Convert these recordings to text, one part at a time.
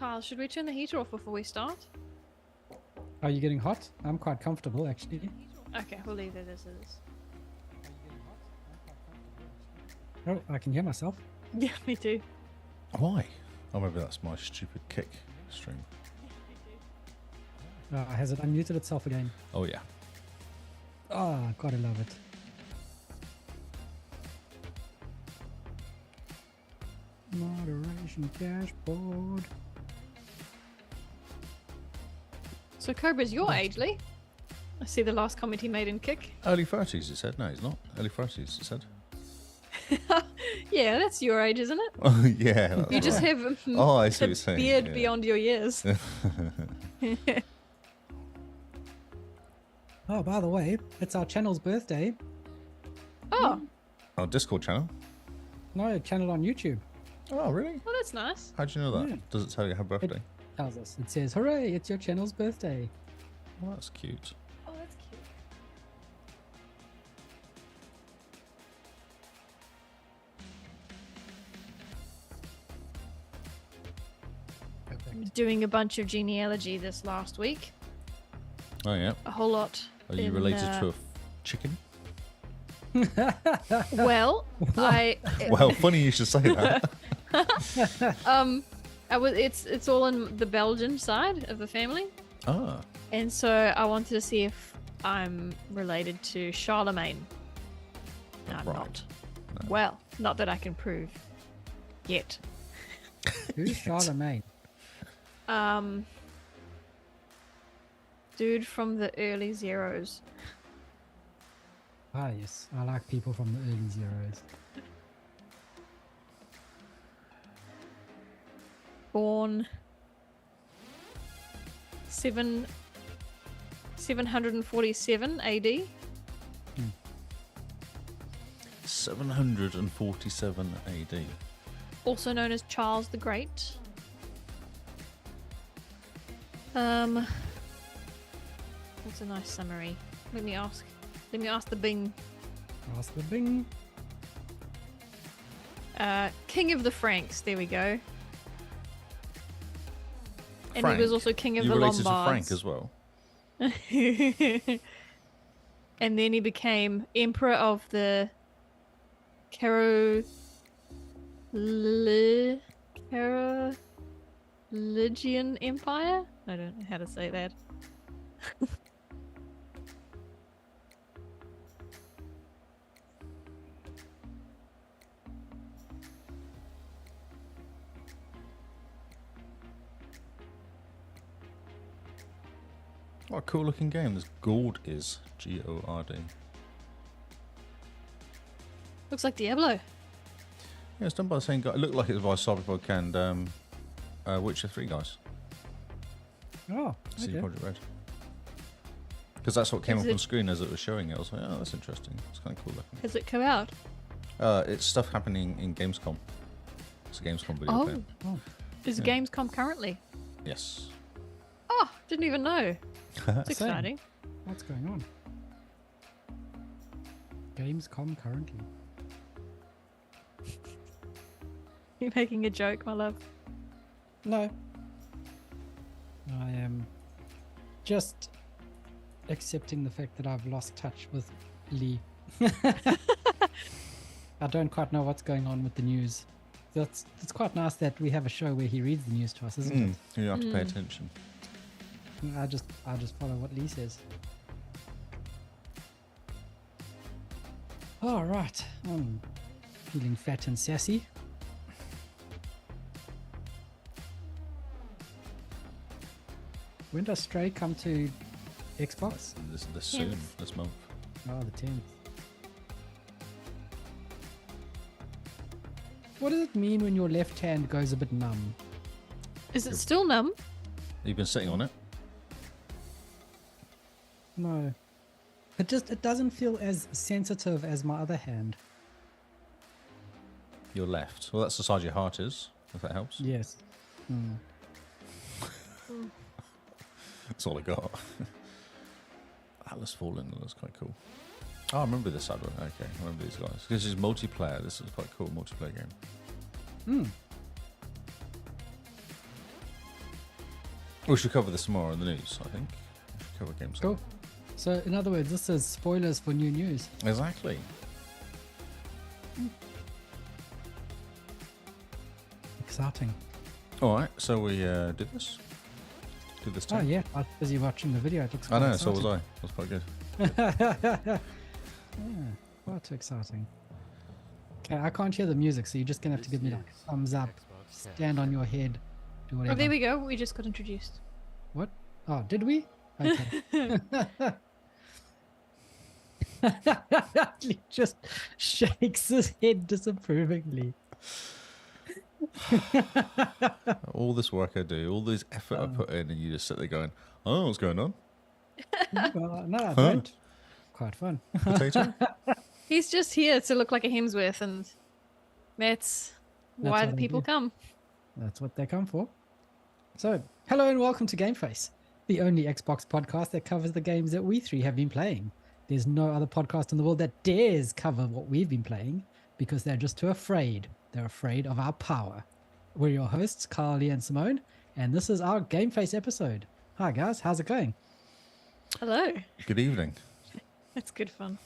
Carl, should we turn the heater off before we start? Are you getting hot? I'm quite comfortable, actually. Okay, we'll leave it as is. Oh, I can hear myself. Yeah, me too. Why? Oh, maybe that's my stupid kick stream. Has it unmuted itself again? Oh, yeah. Oh, gotta love it. Moderation dashboard. So Cobra's your age, Lee. I see the last comment he made in Kick. Early 30s, it said. No, he's not. Early 30s, it said. Yeah, that's your age, isn't it? Oh, yeah. You just have I see a what you're saying. beard yeah. beyond your years. Oh, by the way, it's our channel's birthday. Oh, Our Discord channel. No, channel on YouTube. Oh, really? well, that's nice. How'd you know that? Yeah. Does it tell you her birthday? Tells us. It says, hooray, it's your channel's birthday. Oh, that's cute. Oh, that's cute. Doing a bunch of genealogy this last week. Oh, yeah. A whole lot. Are you related to a chicken? Well, Well, funny you should say that. it's all in the Belgian side of the family, Ah. and so I wanted to see if I'm related to Charlemagne. No, I'm Right. not. Well, not that I can prove yet. Who's Charlemagne? Dude from the early zeros. Ah, yes. I like people from the early zeros. Born 747 AD. 747 AD. Also known as Charles the Great. What's a nice summary? Let me ask the Bing. Ask the Bing. King of the Franks. There we go. And Frank? he was also king of You the related Lombards. to Frank as well? And then he became emperor of the Carolingian Empire. I don't know how to say that. What a cool looking game. This Gord is. Gord. Looks like Diablo. Yeah, it's done by the same guy. It looked like it was by Cyberpunk and Witcher 3 guys. Oh, CD okay. Projekt Red. Because that's what came Is up it- on screen as it was showing it. I was like, oh, that's interesting. It's kind of cool looking. Has it come out? It's stuff happening in Gamescom. It's a Gamescom video. Oh, game. is Yeah. Gamescom currently? Yes. Oh, didn't even know. It's Same. exciting. What's going on? Gamescom currently. You're making a joke, my love. No. I am just accepting the fact that I've lost touch with Lee. I don't quite know what's going on with the news. It's quite nice that we have a show where he reads the news to us, isn't You have to pay attention. it? I just follow what Lee says. All right. I'm feeling fat and sassy. When does Stray come to Xbox? This soon, 10th. this month. Oh, the 10th. What does it mean when your left hand goes a bit numb? Is it still numb? You've been sitting on it. No. It doesn't feel as sensitive as my other hand. Your left. Well, that's the side your heart is, if that helps. Yes. Hmm. That's all I got. Atlas Fallen looks quite cool. Oh, I remember this advert. Okay, I remember these guys. This is multiplayer. This is quite cool multiplayer game. Hmm. We should cover this tomorrow in the news, I think. Cover games. Cool. So, in other words, this is spoilers for new news. Exactly. Exciting. All right, so we did this. Did this Oh, time. yeah. I was busy watching the video. It looks I quite know, so was exciting. I. It was quite good. Yeah, far too exciting. Okay, I can't hear the music, so you're just going to have to give me a thumbs up. Stand on your head. Do whatever. Oh, there we go. We just got introduced. What? Oh, did we? Okay. He just shakes his head disapprovingly. All this work I do, all this effort I put in, and you just sit there going, "Oh, what's going on?" Well, no, I don't. Quite fun. Potato. He's just here to look like a Hemsworth, and that's why what the I people do. come. That's what they come for. So, hello and welcome to Game Face, the only Xbox podcast that covers the games that we three have been playing. There's no other podcast in the world that dares cover what we've been playing because they're just too afraid. They're afraid of our power. We're your hosts, Carly and Simone, and this is our Game Face episode. Hi guys, how's it going? Hello. Good evening. That's good fun.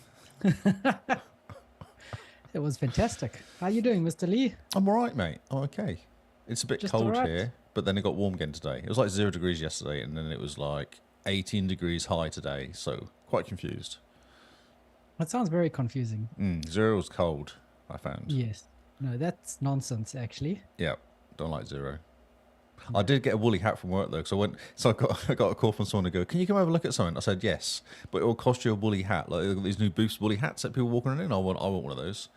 It was fantastic. How you doing, Mr. Lee? I'm all right, mate. I'm okay. It's a bit Just cold all right. here, but then it got warm again today. It was like 0 degrees yesterday, and then it was like 18 degrees high today. So quite confused. That sounds very confusing. 0 was cold, I found. Yes. No, that's nonsense, actually. Yeah, don't like 0. I did get a woolly hat from work though, because I got a call from someone to go, "Can you come over and look at something?" I said yes, but it will cost you a woolly hat. Like they've got these new Boost woolly hats that people walking around in. I want one of those.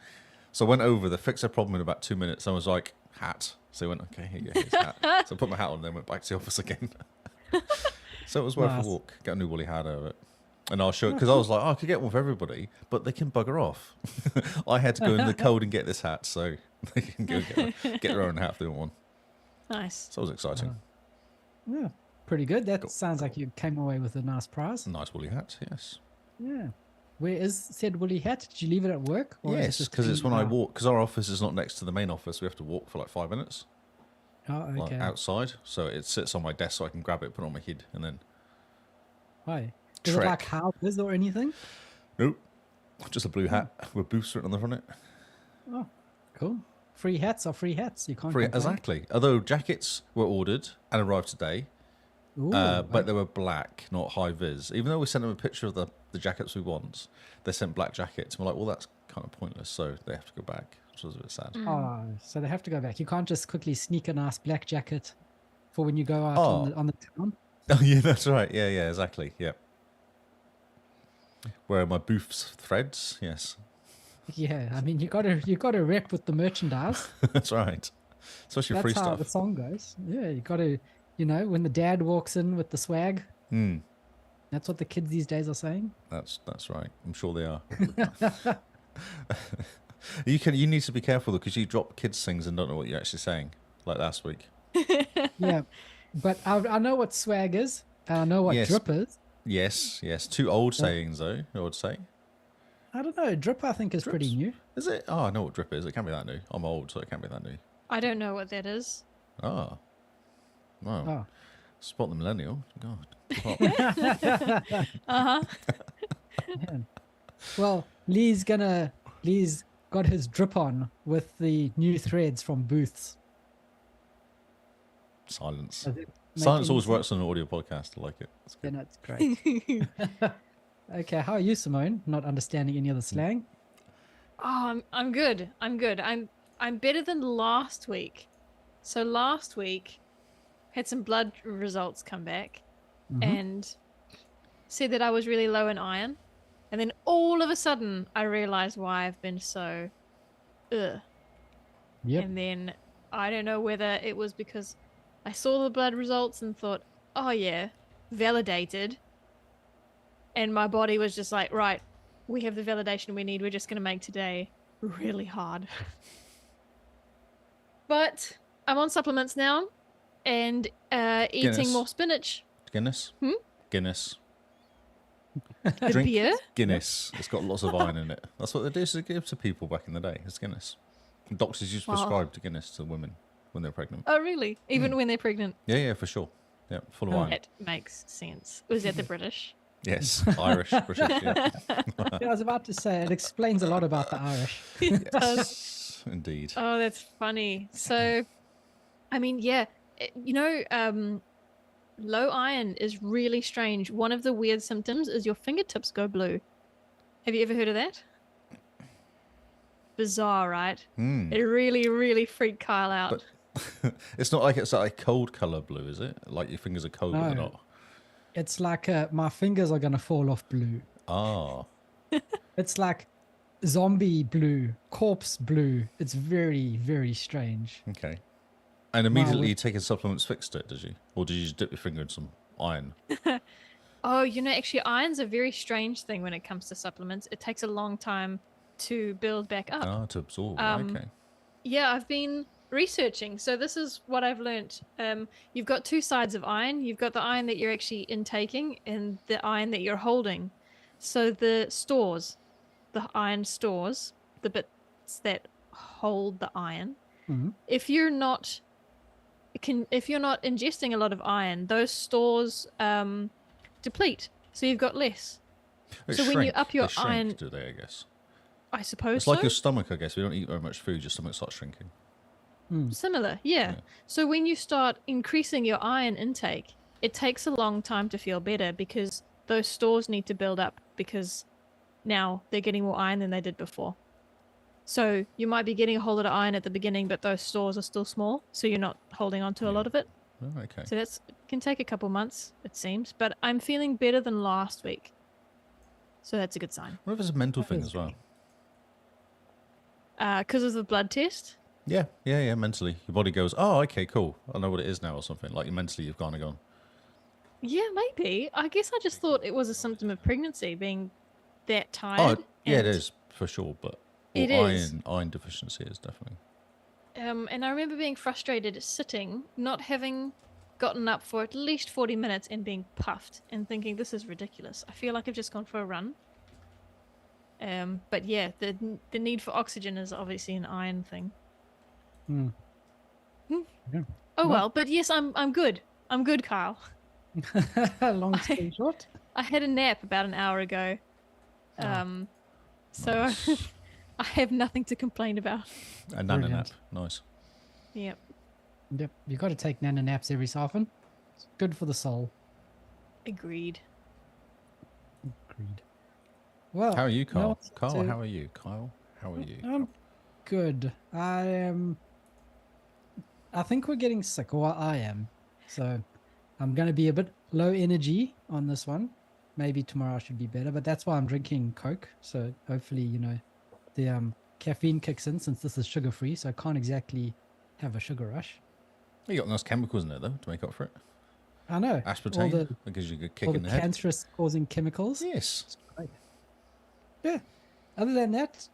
So I went over, they fixed their problem in about 2 minutes. I was like, hat. So I went, okay, here you go, here's a hat. So I put my hat on and then went back to the office again. So it was worth Nice. a walk. Get a new woolly hat out of it. And I'll show it, because I was like, oh, I could get one for everybody, but they can bugger off. I had to go in the cold and get this hat, so they can go get their own hat if they want one. Nice. So it was exciting. Yeah, pretty good. That Cool. sounds like you came away with a nice prize. Nice woolly hat, yes. Yeah. Where is said woolly hat? Did you leave it at work? Or is it Yes, just because it's in- when I oh. walk, because our office is not next to the main office. We have to walk for like 5 minutes, Oh, like okay. outside. So it sits on my desk so I can grab it, put it on my head, and then, Why? Is it like Trek. houses or anything? nope, just a blue hat with Boost written on the front of it. Oh, cool. Free hats are free hats. You can't Free, complain. exactly. Although jackets were ordered and arrived today, Ooh, but they were black, not high vis. Even though we sent them a picture of the jackets we want, they sent black jackets. And we're like, well, that's kind of pointless. So they have to go back, which was a bit sad. oh, so they have to go back. You can't just quickly sneak a nice black jacket for when you go out Oh. on the town. Oh, yeah, that's right. Yeah, exactly. Yeah. Where are my Booth's threads? Yes, Yeah, I mean you gotta rep with the merchandise. that's right. Especially That's free how stuff. the song goes. Yeah, you gotta, when the dad walks in with the swag. Mm, That's what the kids these days are saying. that's right. I'm sure they are. You need to be careful though, because you drop kids things and don't know what you're actually saying. Like last week. Yeah, but I know what swag is. And I know what Yes. drip is. Yes. 2 old sayings though, I would say. I don't know. Drip, I think, is pretty Drips. new. Is it? Oh, I know what drip is. It can't be that new. I'm old, so it can't be that new. I don't know what that is. Oh. Wow. Oh, Spot the millennial. God. Well, Uh huh. man. Well, Lee's got his drip on with the new threads from Booths. silence. Does it make Silence any always sense? works on an audio podcast. I like it. It's Yeah, good. no, it's great. Okay, how are you, Simone? Not understanding any of the slang? Oh, I'm good. I'm good. I'm better than last week. So last week had some blood results come back Mhm. and said that I was really low in iron. And then all of a sudden I realized why I've been so ugh. Yep. And then I don't know whether it was because I saw the blood results and thought, oh yeah, validated. And my body was just like, right, we have the validation we need. We're just going to make today really hard. But I'm on supplements now and eating Guinness. more spinach. Guinness? Guinness. The Drink beer? Guinness. It's got lots of iron in it. That's what they used to give to people back in the day. It's Guinness. Doctors used to Wow. prescribe to Guinness to women when they're pregnant. Oh, really? Even when they're pregnant? Yeah, for sure. Yeah, full of Oh. iron. That makes sense. Was that the British? Yes, Irish, British. Yeah. Yeah, I was about to say it explains a lot about the Irish. It does. Yes, indeed. Oh, that's funny. So, I mean, yeah, low iron is really strange. One of the weird symptoms is your fingertips go blue. Have you ever heard of that? Bizarre, right? Hmm. It really, really freaked Kyle out. But it's not like it's like a cold color blue, is it? Like your fingers are cold, but they're No. not. It's like my fingers are going to fall off blue. Ah, It's like zombie blue, corpse blue. It's very, very strange. okay. And immediately Wow. you taking supplements fixed it, did you? Or did you just dip your finger in some iron? Oh, actually, iron's a very strange thing when it comes to supplements. It takes a long time to build back up. Ah, to absorb. Um, Okay. Yeah, I've been researching. So this is what I've learnt. You've got two sides of iron. You've got the iron that you're actually intaking and the iron that you're holding. So the iron stores, the bits that hold the iron. Mhm. If you're not ingesting a lot of iron, those stores deplete. So you've got less. They So when you up your they shrink, iron- do they? I guess I suppose it's like so. your stomach. I guess if you don't eat very much food, your stomach starts shrinking. Similar, yeah. Yeah. So when you start increasing your iron intake, it takes a long time to feel better because those stores need to build up because now they're getting more iron than they did before. So you might be getting a whole lot of iron at the beginning, but those stores are still small, so you're not holding on to a lot of it. Oh, okay. So it can take a couple months, it seems, but I'm feeling better than last week. So that's a good sign. What if it's a mental That thing is as well? Because of the blood test. Yeah. Mentally, your body goes, "Oh, okay, cool. I know what it is now," or something. Like mentally, you've kind of gone. Yeah, maybe. I guess I just thought it was a symptom of pregnancy, being that tired. Oh, yeah, it and- is for sure. But It or is. iron deficiency is definitely. And I remember being frustrated sitting, not having gotten up for at least 40 minutes and being puffed and thinking, this is ridiculous. I feel like I've just gone for a run. But yeah, the need for oxygen is obviously an iron thing. Hmm. Yeah. Oh well, but yes, I'm good. I'm good, Kyle. Long story short. I had a nap about an hour ago. So Nice. I have nothing to complain about. A nana nap, Brilliant. nice. Yep. Yep, you got to take nana naps every so often. It's good for the soul. Agreed. Agreed. Well, How are you, no Kyle? one's Kyle, to- how are you? Kyle, how are you? I'm good. I think we're getting sick, or I am. So I'm going to be a bit low energy on this one. Maybe tomorrow I should be better, but that's why I'm drinking Coke. So hopefully, the caffeine kicks in since this is sugar free. So I can't exactly have a sugar rush. You got nice chemicals in there though to make up for it. I know. Aspartame, that gives you a good kick all in the the head. cancerous causing chemicals. Yes. Great. Yeah. Other than that,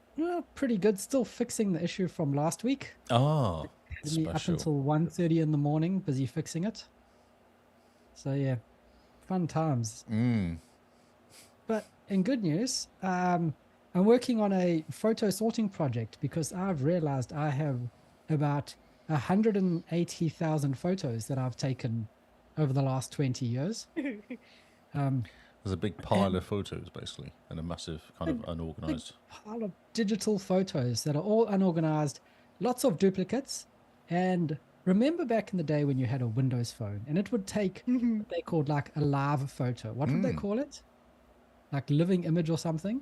pretty good. Still fixing the issue from last week. Ah, Had me up special. until 1:30 in the morning, busy fixing it. So yeah, fun times. But in good news, I'm working on a photo sorting project because I've realized I have about 180,000 photos that I've taken over the last 20 years. There's a big pile of photos basically, and a massive kind of unorganized. Pile of digital photos that are all unorganized, lots of duplicates. And remember back in the day when you had a Windows phone and it would take what they called like a live photo. What would they call it? Like living image or something?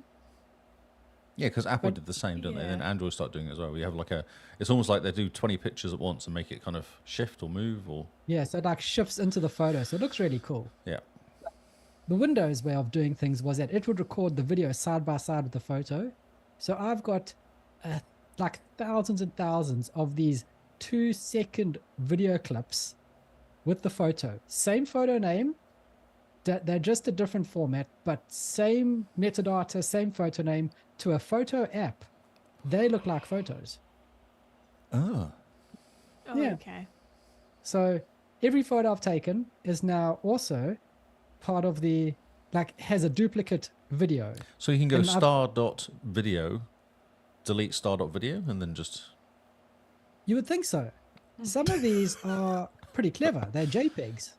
Yeah, because Apple But- did the same, didn't they? And then Yeah. Android started doing it as well. We have like it's almost like they do 20 pictures at once and make it kind of shift or move or, Yeah, so it like shifts into the photo. So it looks really cool. yeah. The Windows way of doing things was that it would record the video side by side with the photo. So I've got like thousands and thousands of these 2-second video clips with the photo. Same photo name. They're just a different format, but same metadata, same photo name to a photo app. They look like photos. Ah. Oh, Yeah. okay. So every photo I've taken is now also part of the, like, has a duplicate video. So you can go And I've- star.video, delete star.video, and then just. You would think so. Some of these are pretty clever. They're JPEGs.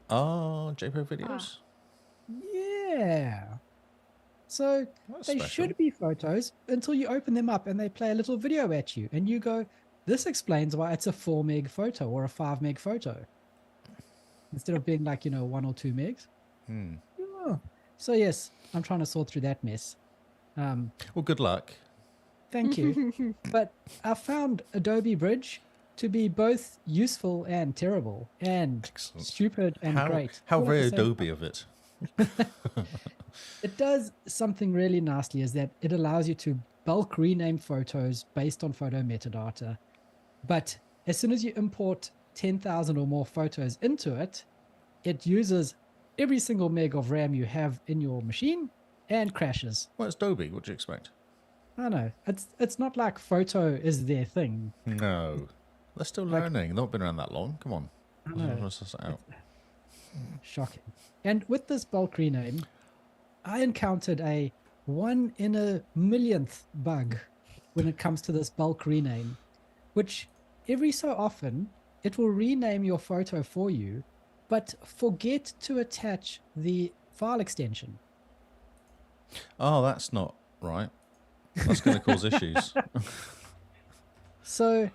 Oh, JPEG videos. Yeah. So That's they special. should be photos until you open them up and they play a little video at you, and you go, "This explains why it's a 4 meg photo or a 5 meg photo instead of being like 1 or 2 megs." Yeah. So yes, I'm trying to sort through that mess. Well, good luck. Thank you. But I found Adobe Bridge to be both useful and terrible, and Excellent. stupid and great. How all at very the same Adobe time. of it. It does something really nicely, is that it allows you to bulk rename photos based on photo metadata. But as soon as you import 10,000 or more photos into it, it uses every single meg of RAM you have in your machine and crashes. Well, it's Adobe. What do you expect? I don't know. It's not like photo is their thing. No. They're still Like- learning. They've not been around that long. Come on. I know. Let's suss it out. Shocking. And with this bulk rename, I encountered a 1 in a millionth bug when it comes to this bulk rename, which every so often it will rename your photo for you, but forget to attach the file extension. Oh, that's not right. That's going to cause issues. So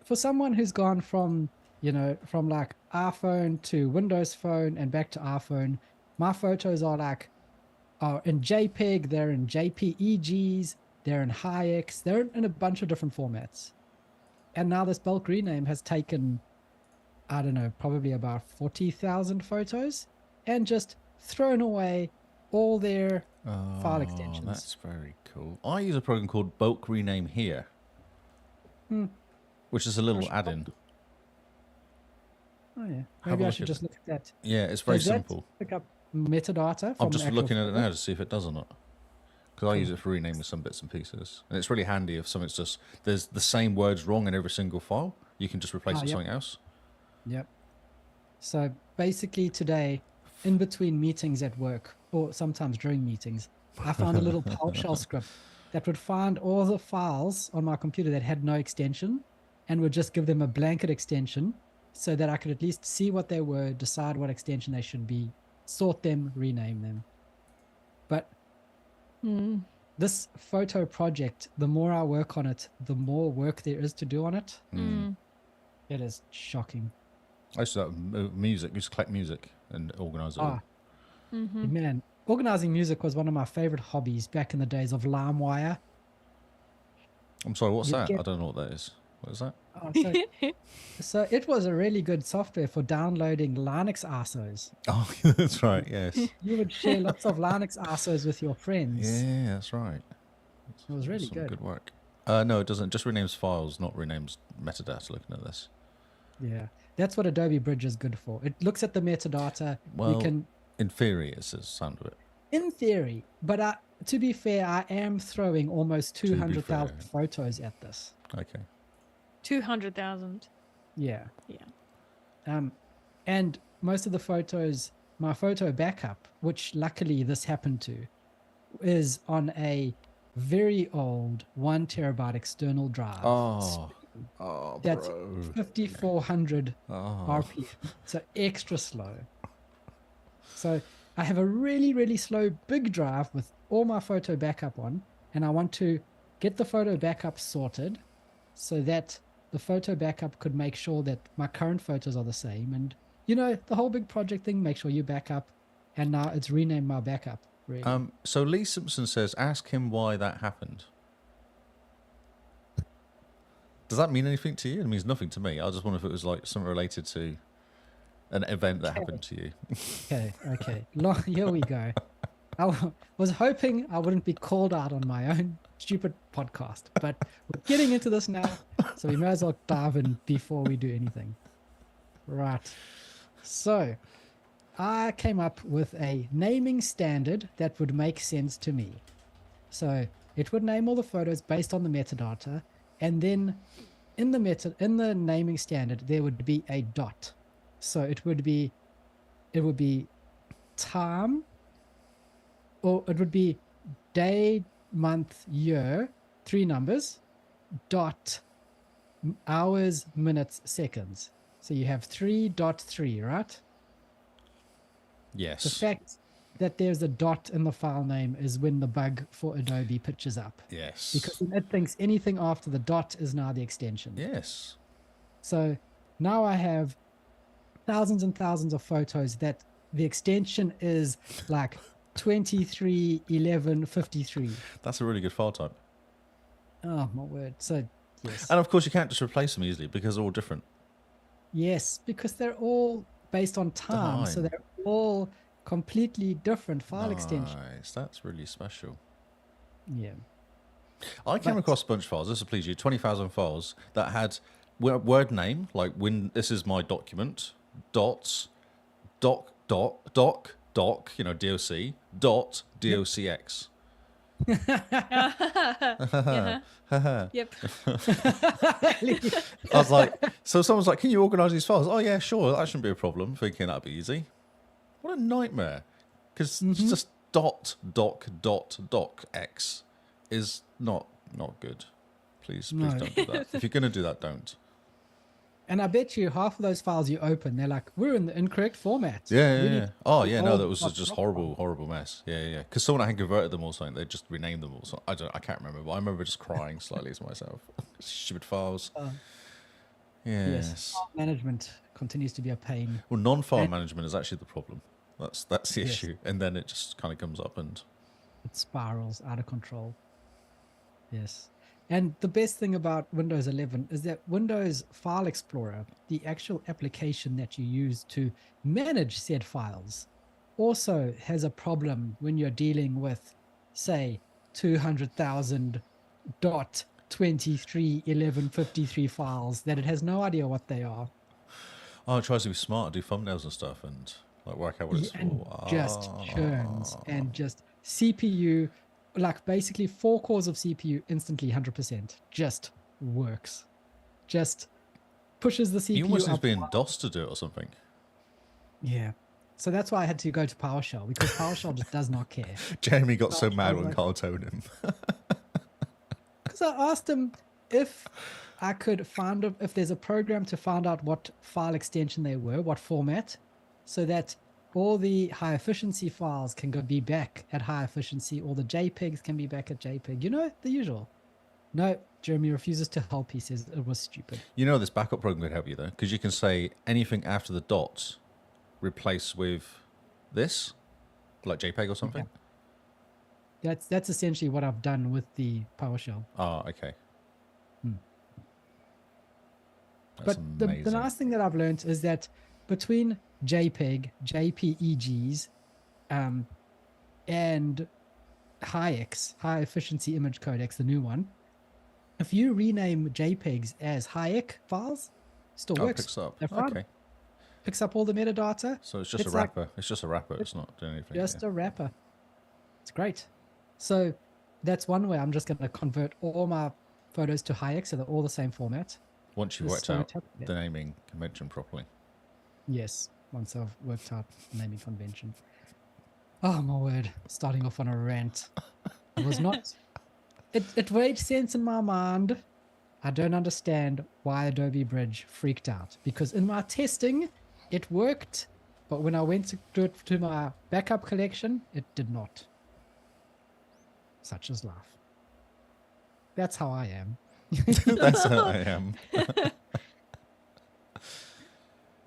for someone who's gone from like iPhone to Windows Phone and back to iPhone, my photos are in JPEG, they're in JPEGs, they're in HiX, they're in a bunch of different formats. And now this bulk rename has taken, I don't know, probably about 40,000 photos and just thrown away all their file extensions. That's very cool. I use a program called Bulk Rename Here, which is a little add-in. Oh yeah, Have maybe a I look should at just look at that. Yeah, it's very Does that simple. pick up metadata. I'm from just the actual looking at it photo? now to see if it does or not. Because I use it for renaming some bits and pieces. And it's really handy if something's just, there's the same words wrong in every single file. You can just replace it with Yep. something else. Yep. So basically today, in between meetings at work, or sometimes during meetings, I found a little PowerShell script that would find all the files on my computer that had no extension and would just give them a blanket extension so that I could at least see what they were, decide what extension they should be, sort them, rename them. But this photo project, the more I work on it, the more work there is to do on it. It is shocking. I used to have music, used to collect music and organize it all. Man, organizing music was one of my favorite hobbies back in the days of LimeWire. I'm sorry, what's you that? get- I don't know what that is. What is that? Oh, so it was a really good software for downloading Linux ISOs. Oh, that's right, yes. You would share lots of Linux ISOs with your friends. Yeah, that's right. It was really Some good. work. No, it doesn't. Just renames files, not renames metadata looking at this. Yeah, that's what Adobe Bridge is good for. It looks at the metadata. Well, you can, in theory, it's the sound of it. in theory, but to be fair, I am throwing almost be 200,000 fair. photos at this. Okay. 200,000. Yeah. Yeah. And most of the photos, my photo backup, which luckily this happened to, is on a very old 1 terabyte external drive. Oh, That's bro. 5,400 Oh. RPM, so extra slow. So I have a really, really slow big drive with all my photo backup on, and I want to get the photo backup sorted so that the photo backup could make sure that my current photos are the same. And, the whole big project thing, make sure you back up. And now it's renamed my backup. Really. So Lee Simpson says, ask him why that happened. Does that mean anything to you? It means nothing to me. I just wonder if it was like something related to an event that happened to you. Okay. Here we go. I was hoping I wouldn't be called out on my own stupid podcast, but we're getting into this now, so we may as well dive in before we do anything. Right. So I came up with a naming standard that would make sense to me. So it would name all the photos based on the metadata, and then in the naming standard there would be a dot. So it would be time, or it would be day, month, year, 3 numbers, dot, hours, minutes, seconds. So you have 3.3, right? Yes. The fact that there's a dot in the file name is when the bug for Adobe pitches up. Yes. Because then it thinks anything after the dot is now the extension. Yes. So now I have thousands and thousands of photos that the extension is like 231153. That's a really good file type. Oh my word. So yes. And of course, you can't just replace them easily because they're all different. Yes, because they're all based on time. So they're all completely different file extensions. Nice. That's really special. Yeah. I came across a bunch of files. This will please you. 20,000 files that had word name, like when this is my document, dots, doc, doc, doc, you know, DOC, dot, DOCX. Yep. I was like, so someone's like, can you organize these files? Oh, yeah, sure. That shouldn't be a problem. Thinking that'd be easy. What a nightmare. Because it's just dot, doc, dot, doc, x is not good. Please don't do that. If you're going to do that, don't. And I bet you half of those files you open, they're like, we're in the incorrect format. Yeah. Oh, yeah, no, Oh, that was that's just proper. horrible mess. Yeah. Because someone had converted them or something. They just renamed them or something. I can't remember, but I remember just crying slightly to myself. Stupid files. Yes. File management continues to be a pain. Well, non-file management is actually the problem. That's the Yes. issue. And then it just kind of comes up and... It spirals out of control. Yes. And the best thing about Windows 11 is that Windows File Explorer, the actual application that you use to manage said files, also has a problem when you're dealing with, say, 200,000 dot 231153 files that it has no idea what they are. Oh, it tries to be smart, do thumbnails and stuff and like work out what it's And for. just churns and just CPU, like basically 4 cores of CPU instantly 100%, just works. Just pushes the CPU You almost need up. to be in DOS to do it or something. Yeah. So that's why I had to go to PowerShell, because PowerShell just does not care. Jeremy got so mad when Carl told him. Because I asked him if I could find if there's a program to find out what file extension they were, what format, so that all the high efficiency files can be back at high efficiency, or the JPEGs can be back at JPEG. You know, the usual. No, Jeremy refuses to help. He says it was stupid. You know this backup program could help you though, because you can say anything after the dots replace with this, like JPEG or something. Yeah. That's essentially what I've done with the PowerShell. Oh, okay. But the nice thing that I've learned is that between JPEG, JPEGs, and HIX, high efficiency image codecs, the new one, if you rename JPEGs as HIX files, still works. Picks up. They're fine. Okay. Picks up all the metadata. So it's just a It's like- wrapper. It's just a wrapper. It's not doing anything. Just a wrapper. It's great. So that's one way I'm just going to convert all my photos to HIX, so they're all the same format. Once you've Just worked so out the naming convention properly. Yes, once I've worked out naming convention. Oh my word! Starting off on a rant. It was not. It made sense in my mind. I don't understand why Adobe Bridge freaked out, because in my testing, it worked, but when I went to do it to my backup collection, it did not. Such is life. That's how I am. That's how I am.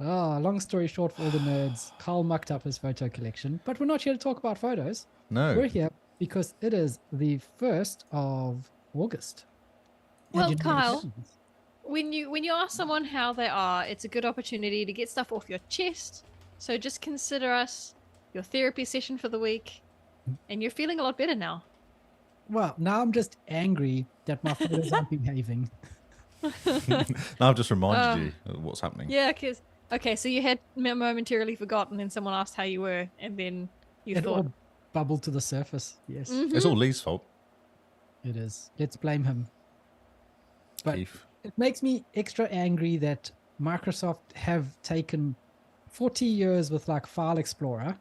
Oh, long story short for all the nerds, Carl mucked up his photo collection, but we're not here to talk about photos. No. We're here because it is the 1st of August. And Well, you know Kyle, what happens. when you ask someone how they are, it's a good opportunity to get stuff off your chest. So just consider us your therapy session for the week, and you're feeling a lot better now. Well, now I'm just angry that my photos aren't behaving. Now I've just reminded you of what's happening. Yeah, because okay, so you had momentarily forgotten, and someone asked how you were, and then you It thought, all bubbled to the surface. Yes, It's all Lee's fault. it is. Let's blame him. But Keith. it makes me extra angry that Microsoft have taken 40 years with like File Explorer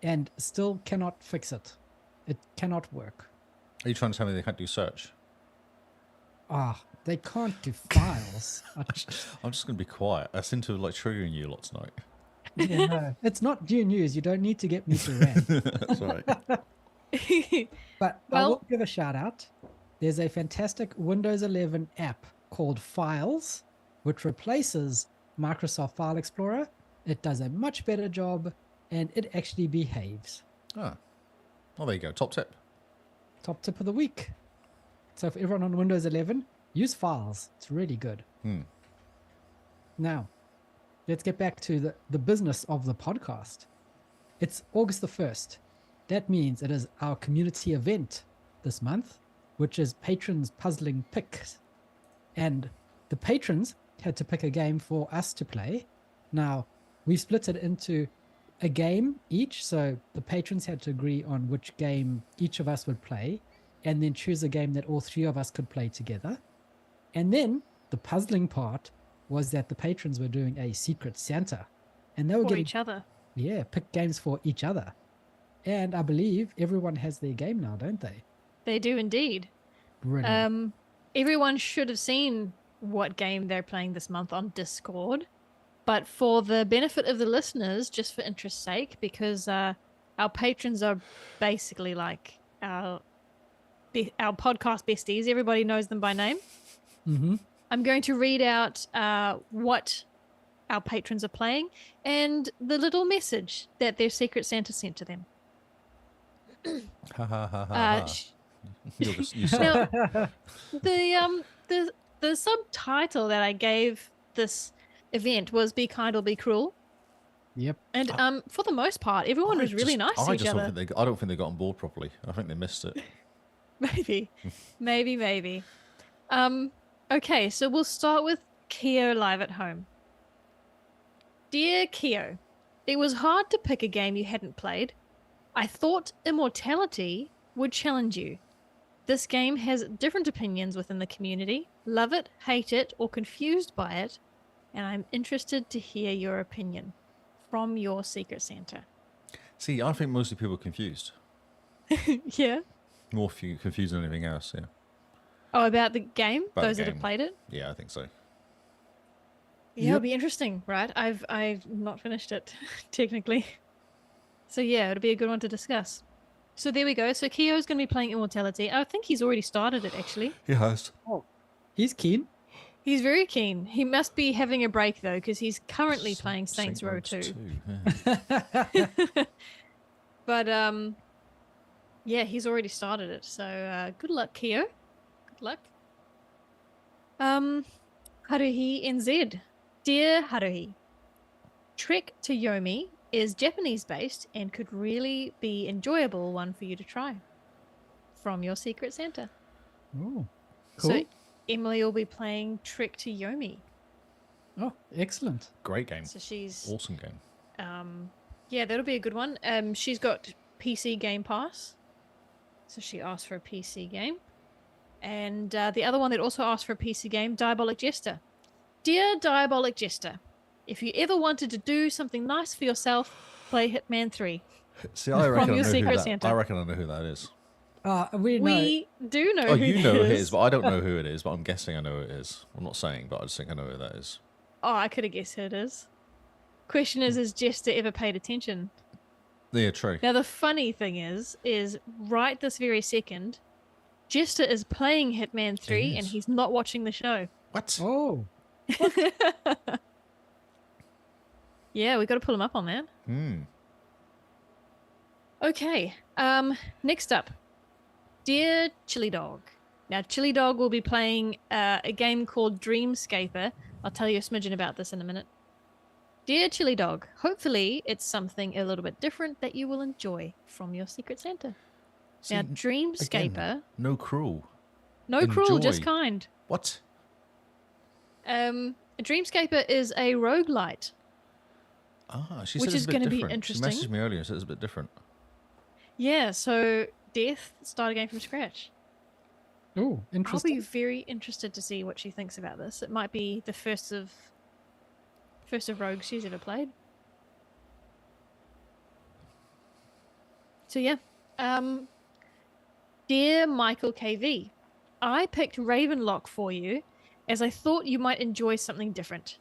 and still cannot fix it. It cannot work. Are you trying to tell me they can't do search? They can't do files. I'm just going to be quiet. I seem to like triggering you a lot tonight. Yeah, no, it's not due news. You don't need to get me to rant. That's right. But I Well- will give a shout out. There's a fantastic Windows 11 app called Files, which replaces Microsoft File Explorer. It does a much better job and it actually behaves. Ah. Oh, there you go. Top tip. Top tip of the week. So for everyone on Windows 11, use Files. It's really good. Now, let's get back to the business of the podcast. It's August the 1st. That means it is our community event this month, which is patrons puzzling picks. And the patrons had to pick a game for us to play. Now, we split it into a game each. So the patrons had to agree on which game each of us would play and then choose a game that all three of us could play together. And then the puzzling part was that the patrons were doing a Secret Santa. And they were For getting, each other. pick games for each other. And I believe everyone has their game now, don't they? They do indeed. Brilliant. Everyone should have seen what game they're playing this month on Discord. But for the benefit of the listeners, just for interest's sake, because our patrons are basically like our podcast besties. Everybody knows them by name. Mm-hmm. I'm going to read out what our patrons are playing and the little message that their Secret Santa sent to them. Ha ha ha ha. Uh, ha. sh- You suck. Now, the subtitle that I gave this event was "Be Kind or Be Cruel," Yep. and for the most part, everyone was really nice to each other. I don't think they got on board properly. I think they missed it. Maybe. Okay, so we'll start with Keo live at home. Dear Keo, it was hard to pick a game you hadn't played. I thought Immortality would challenge you. This game has different opinions within the community. Love it, hate it, or confused by it. And I'm interested to hear your opinion from your Secret Santa. See, I think mostly people are confused. Yeah. More confused than anything else, yeah. Oh, about the game? About the Those that have game. played it? Yeah, I think so. Yeah, it'll be interesting, right? I've not finished it, technically. So yeah, it'll be a good one to discuss. So there we go. So Keo's going to be playing Immortality. I think he's already started it, actually. He has. Oh, he's keen. He's very keen. He must be having a break, though, because he's currently playing Saints Row 2. Yeah. But, yeah, he's already started it. So good luck, Keo. Good luck. Haruhi NZ. Dear Haruhi, Trek to Yomi is Japanese-based and could really be enjoyable one for you to try. From your Secret Santa. Oh, cool. So Emily will be playing Trek to Yomi. Oh, excellent. Great game. So she's Awesome game. yeah, that'll be a good one. She's got PC Game Pass. So she asked for a PC game. And the other one that also asked for a PC game, Diabolic Jester. Dear Diabolic Jester, if you ever wanted to do something nice for yourself, play Hitman 3. See, I reckon I your know Secret who that. Santa. I reckon I know who that is. We know. We do know Oh, who you that know who it is. is, but I don't know who it is. But I'm guessing I know who it is. I'm not saying, but I just think I know who that is. Oh, I could have guessed who it is. Question is Jester ever paid attention? Yeah, true. Now, the funny thing is right this very second, Jester is playing Hitman 3 He and is. he's not watching the show. What? Oh, Yeah, we got to pull him up on that. Okay. Next up, Dear Chili Dog. Now, Chili Dog will be playing a game called Dreamscaper. I'll tell you a smidgen about this in a minute. Dear Chili Dog, hopefully it's something a little bit different that you will enjoy from your Secret Santa. See, Now, Dreamscaper, again, no cruel. no cruel, just enjoy. kind. What? Dreamscaper is a roguelite. Ah, she Which said it's is a bit gonna be different. interesting. She messaged me earlier and said it's a bit different. Yeah, so Death start a game from scratch. oh, I'll interesting. be very interested to see what she thinks about this. It might be the first of rogues she's ever played. So yeah. Dear Michael KV, I picked Ravenlock for you as I thought you might enjoy something different.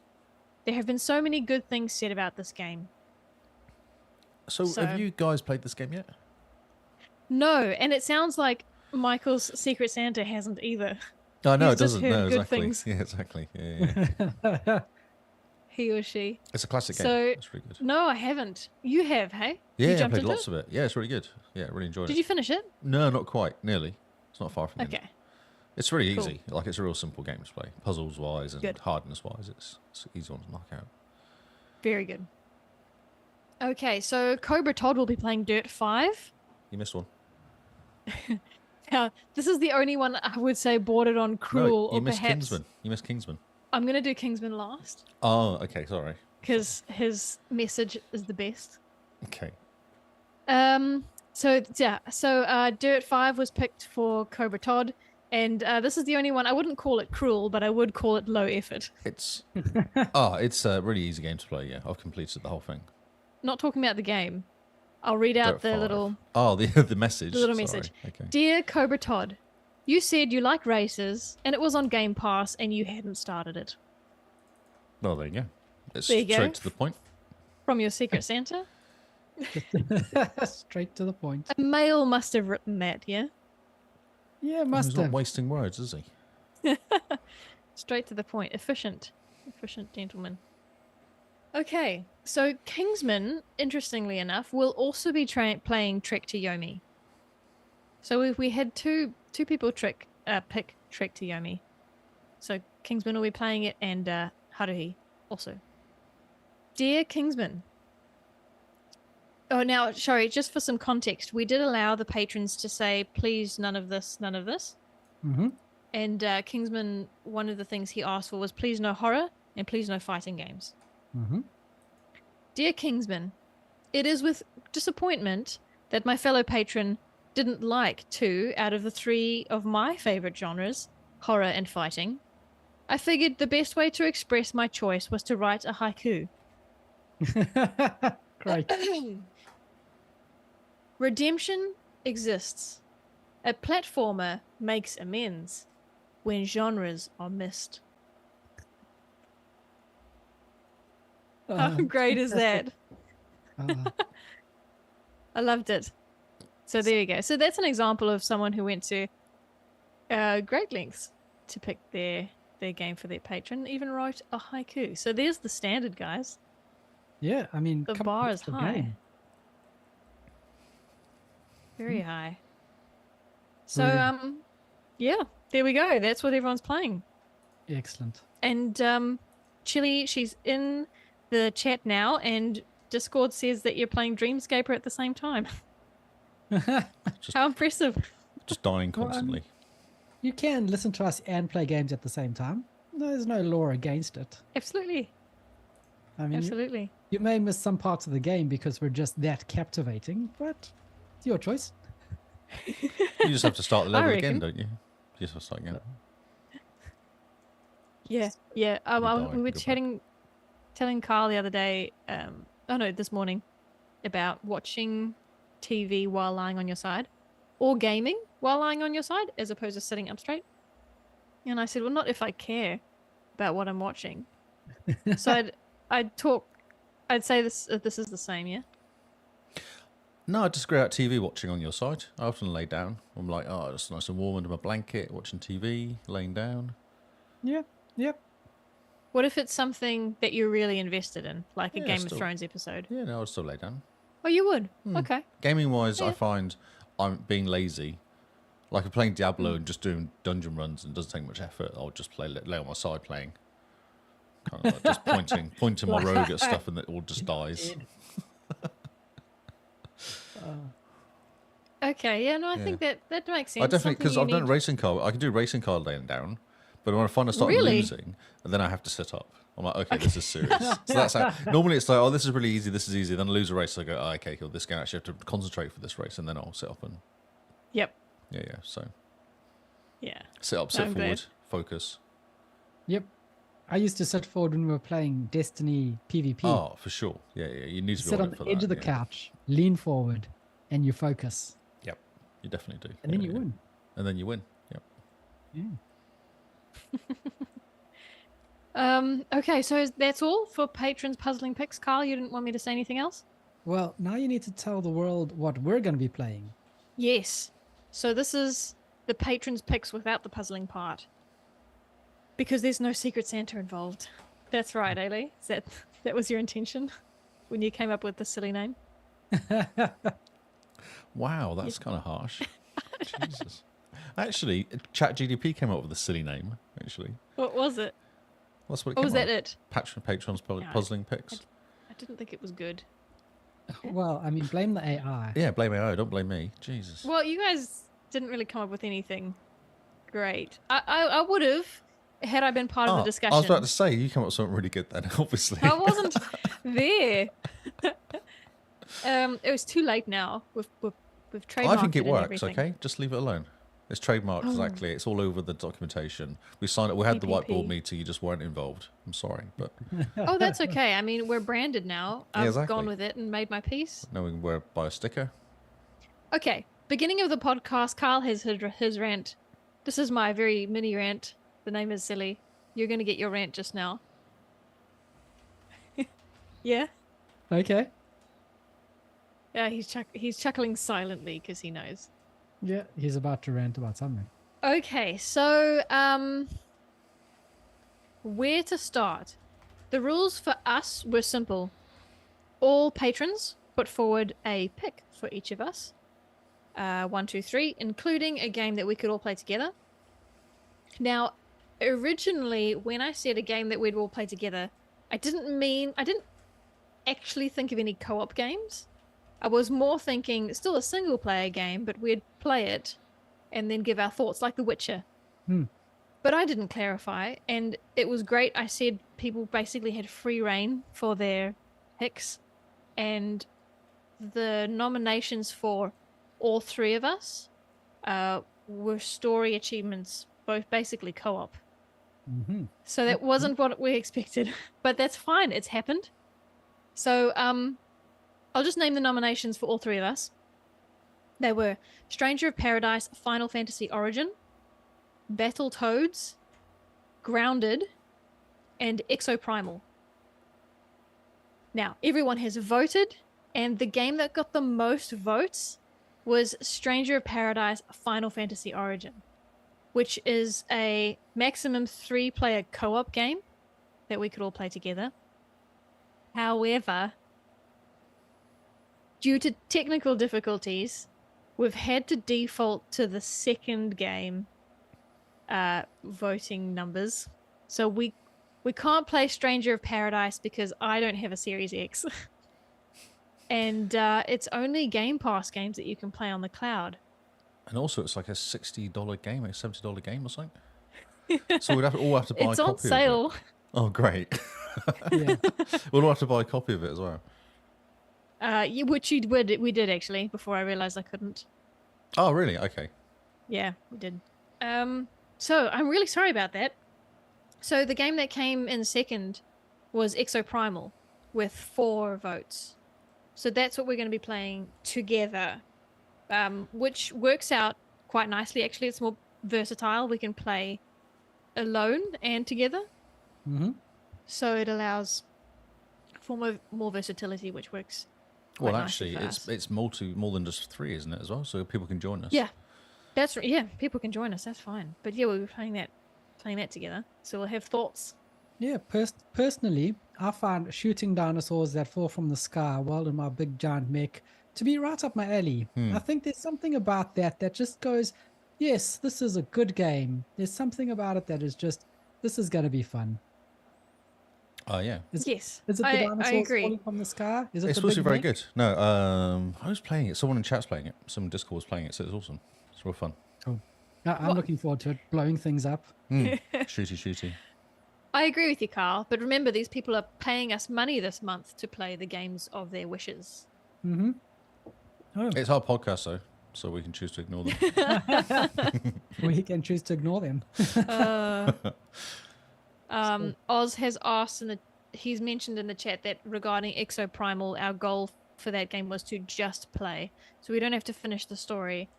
There have been so many good things said about this game. So, have you guys played this game yet? No, and it sounds like Michael's Secret Santa hasn't either. No, no, He's it just doesn't. heard No, good exactly. things. Yeah, exactly. Yeah. He or she. It's a classic game. So, It's really good. no, I haven't. You have, hey? Yeah, You I jumped played into lots of it. Yeah, it's really good. Yeah, really enjoyed Did it. you finish it? No, not quite. Nearly. It's not far from the end. Okay. It's really Cool. easy. Like, it's a real simple game to play. Puzzles wise and Good. hardness wise, it's an easy one to knock out. Very good. Okay, so Cobra Todd will be playing Dirt 5. You missed one. Now, this is the only one I would say bordered on cruel, No, you or missed perhaps Kingsman. You missed Kingsman. I'm gonna do Kingsman last Oh, okay. Sorry. because his message is the best. Okay. So Dirt 5 was picked for Cobra Todd, and this is the only one I wouldn't call it cruel, but I would call it low effort. It's it's a really easy game to play. Yeah, I've completed the whole thing. Not talking about the game. I'll read out Dirt the 5. little the message. the little Sorry. message. Okay. Dear Cobra Todd, you said you like races, and it was on Game Pass, and you hadn't started it. Well, there you go. It's There you go. straight to the point. From your Secret Santa? Straight to the point. A male must have written that, yeah? Yeah, must He's not have. wasting words, is he? Straight to the point. Efficient gentleman. Okay, so Kingsman, interestingly enough, will also be playing Trek to Yomi. So we had two people pick Trek to Yomi. So Kingsman will be playing it, and Haruhi also. Dear Kingsman. Oh, now, sorry, just for some context, we did allow the patrons to say, please, none of this, none of this. Mm-hmm. And Kingsman, one of the things he asked for was, please no horror, and please no fighting games. Mm-hmm. Dear Kingsman, it is with disappointment that my fellow patron didn't like 2 out of the 3 of my favorite genres, horror and fighting. I figured the best way to express my choice was to write a haiku. Great. Redemption exists. A platformer makes amends when genres are missed. How great is that? I loved it. So there you go. So that's an example of someone who went to great lengths to pick their game for their patron, even wrote a haiku. So there's the standard, guys. Yeah, I mean, The come bar on, is it's the high. game. Very high. So Brilliant. yeah, there we go. That's what everyone's playing. Excellent. And Chili, she's in the chat now, and Discord says that you're playing Dreamscaper at the same time. How impressive. Just dying Well, constantly. You can listen to us and play games at the same time. There's no law against it. Absolutely. I mean, Absolutely. you may miss some parts of the game because we're just that captivating, but it's your choice. You just have to start the I level reckon. again, don't you? You just have to start again. Yeah. Yeah. die, We were go back. telling Carl the other day, this morning, about watching TV while lying on your side or gaming while lying on your side as opposed to sitting up straight. And I said, well, not if I care about what I'm watching. So I'd say this is the same, yeah? No, I just grey out TV watching on your side. I often lay down. I'm like, oh, it's nice and warm under my blanket, watching TV, laying down. Yeah, yep. What if it's something that you're really invested in, like a Yeah, Game still. of Thrones episode? Yeah, no, I'd still lay down. Oh, you would? Okay. Gaming wise, Yeah. I find I'm being lazy. Like, if playing Diablo and just doing dungeon runs and doesn't take much effort, I'll just lay on my side playing. Kind of like just pointing my rogue at stuff and it all just dies. Okay, yeah, no, I Yeah. think that makes sense. I definitely, because Something I've you done need- racing car. I can do racing car laying down, but when I find I start Really? losing, and then I have to sit up. I'm like, okay, this is serious. So that's how. Normally, it's like, oh, this is really easy. This is easy. Then I lose a race. I go, oh, okay, cool. This game I actually have to concentrate for this race, and then I'll sit up and Yep. yeah. So Yeah. sit up, sit I'm forward, glad. focus. Yep. I used to sit forward when we were playing Destiny PvP. Oh, for sure. Yeah. You need to be Sit on on it for the edge that. of the yeah. couch, lean forward, and you focus. Yep, you definitely do. And then Yeah, you yeah. win. And then you win. Yep. Yeah. Okay, so that's all for patrons puzzling picks. Carl, you didn't want me to say anything else? Well, now you need to tell the world what we're going to be playing. Yes. So this is the patrons' picks without the puzzling part. Because there's no Secret Santa involved. That's right, Ailey. That was your intention when you came up with the silly name? Wow, that's kind of harsh. Jesus. Actually, ChatGDP came up with a silly name, actually. What was it? That's what it Or came was up that with. it? Patrons puzzling picks. I didn't think it was good. Well, I mean, blame the AI. Yeah, blame AI, don't blame me. Jesus. Well, you guys didn't really come up with anything great. I would have had I been part of the discussion. I was about to say, you came up with something really good then, obviously. I wasn't there. It was too late now. We've trademarked I think it and works, everything. okay? Just leave it alone. It's trademarked, exactly. It's all over the documentation. We signed it. We had the PPP. whiteboard meeting. You just weren't involved. I'm sorry, but Oh, that's okay. I mean, we're branded now. Yeah, I've exactly. gone with it and made my peace. now we can buy a sticker. Okay, beginning of the podcast, Carl has his rant. This is my very mini rant. The name is silly. You're going to get your rant just now. Yeah? Okay. Yeah, he's chuckling silently because he knows. Yeah, he's about to rant about something. Okay, so where to start? The rules for us were simple. All patrons put forward a pick for each of us. 1, 2, 3, including a game that we could all play together. Now, originally, when I said a game that we'd all play together, I didn't actually think of any co-op games. I was more thinking still a single player game, but we'd play it and then give our thoughts like The Witcher. But I didn't clarify, and it was great. I said people basically had free reign for their picks, and the nominations for all three of us were story achievements, both basically co-op. Mm-hmm. So that wasn't what we expected, but that's fine. It's happened. So I'll just name the nominations for all three of us. They were Stranger of Paradise, Final Fantasy Origin, Battletoads, Grounded, and Exoprimal. Now, everyone has voted, and the game that got the most votes was Stranger of Paradise, Final Fantasy Origin, which is a maximum 3-player co-op game that we could all play together. However, due to technical difficulties, we've had to default to the second game voting numbers. So we can't play Stranger of Paradise because I don't have a Series X. And it's only Game Pass games that you can play on the cloud. And also, it's like a $60 game, a $70 game or something. So we'd all have to buy It's a on copy sale. of it. Oh, great. Yeah. We'll all have to buy a copy of it as well. Yeah, which we did actually before I realized I couldn't. Oh, really? Okay. Yeah, we did. So I'm really sorry about that. So the game that came in second was Exoprimal with 4 votes. So that's what we're going to be playing together, which works out quite nicely. Actually, it's more versatile. We can play alone and together. Mm-hmm. So it allows for more versatility, which works quite Well, nicely actually, for us. it's more than just 3, isn't it, as well? So people can join us. Yeah, that's right. Yeah, people can join us. That's fine. But yeah, we'll be playing that together. So we'll have thoughts. Yeah, personally, I find shooting dinosaurs that fall from the sky while in my big giant mech to be right up my alley. I think there's something about that just goes, yes, this is a good game. There's something about it that is just, this is going to be fun. Oh, yeah. Yes, Is it the I dinosaurs agree. falling from the sky? Is it It's the supposed to big be very mech? good. No, I was playing it. Someone in chat's playing it. Someone in Discord was playing it, so it's awesome. It's real fun. Cool. I'm looking forward to it, blowing things up. Shooty. I agree with you, Carl. But remember, these people are paying us money this month to play the games of their wishes. Mm-hmm. Oh, It's our podcast, though, so we can choose to ignore them. we can choose to ignore them. Oz has asked he's mentioned in the chat that regarding Exoprimal, our goal for that game was to just play, so we don't have to finish the story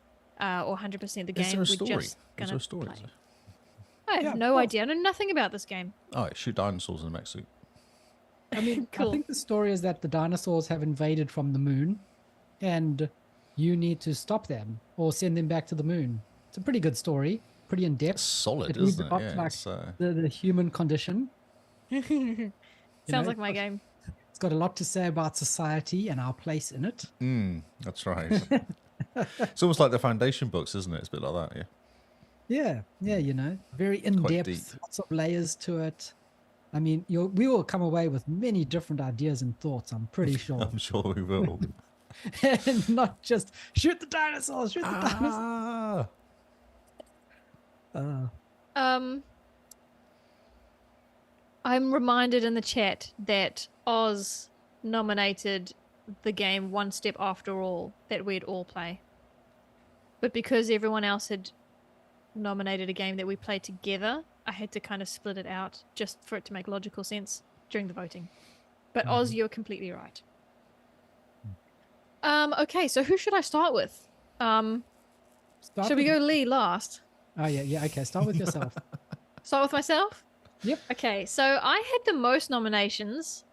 or 100% the game. Is there a story? We're just Is gonna there a story? play. Is there? I have Yeah, no well- idea. I know nothing about this game. Oh, shoot dinosaurs in a mech suit. I mean, Cool. I think the story is that the dinosaurs have invaded from the moon, and you need to stop them or send them back to the moon. It's a pretty good story, pretty in depth. Solid, It reads isn't it? about Yeah. like It's, the human condition. Sounds like my it's game. It's got a lot to say about society and our place in it. that's right. It's almost like the foundation books, isn't it? It's a bit like that, yeah. Yeah, very in quite depth, deep. lots of layers to it. I mean, we will come away with many different ideas and thoughts, I'm pretty sure. I'm sure we will. And not just shoot the dinosaurs, shoot the dinosaurs. Ah, I'm reminded in the chat that Oz nominated the game One Step After All that we'd all play. But because everyone else had nominated a game that we played together, I had to kind of split it out just for it to make logical sense during the voting. But Oz, you're completely right. Okay, so who should I start with? Should we go Lee last? Oh, yeah. Okay, start with yourself. Start with myself? Yep. Okay, so I had the most nominations.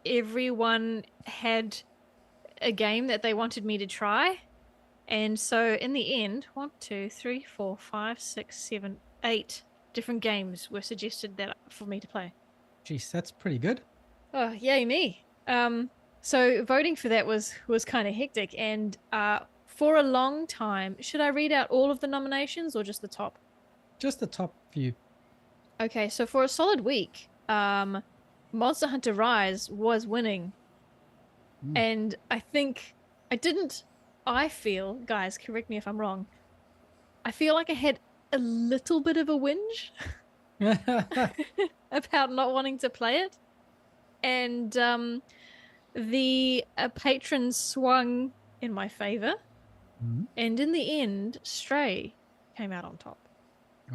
Everyone had a game that they wanted me to try. And so in the end, 1, 2, 3, 4, 5, 6, 7, 8 different games were suggested that for me to play. Jeez, that's pretty good. Oh, yay me. So voting for that was kind of hectic. And for a long time, should I read out all of the nominations or just the top? Just the top few. Okay, so for a solid week, Monster Hunter Rise was winning. And I feel, guys, correct me if I'm wrong, I feel like I had a little bit of a whinge about not wanting to play it. And the patrons swung in my favor. And in the end, Stray came out on top.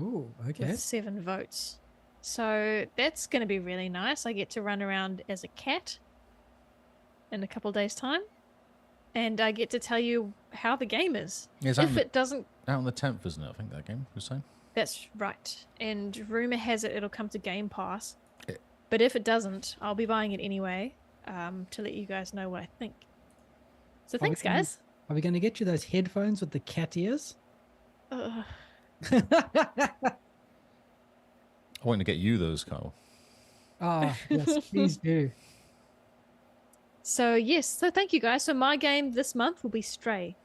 Oh, okay. With 7 votes. So that's going to be really nice. I get to run around as a cat in a couple days' time. And I get to tell you how the game is. If it doesn't... Out on the 10th, isn't it? I think that game was saying. That's right. And rumor has it it'll come to Game Pass. But if it doesn't, I'll be buying it anyway to let you guys know what I think. So thanks, guys. Are we going to get you those headphones with the cat ears? I want to get you those, Kyle. Yes, please do. So yes, so thank you guys. So my game this month will be Stray.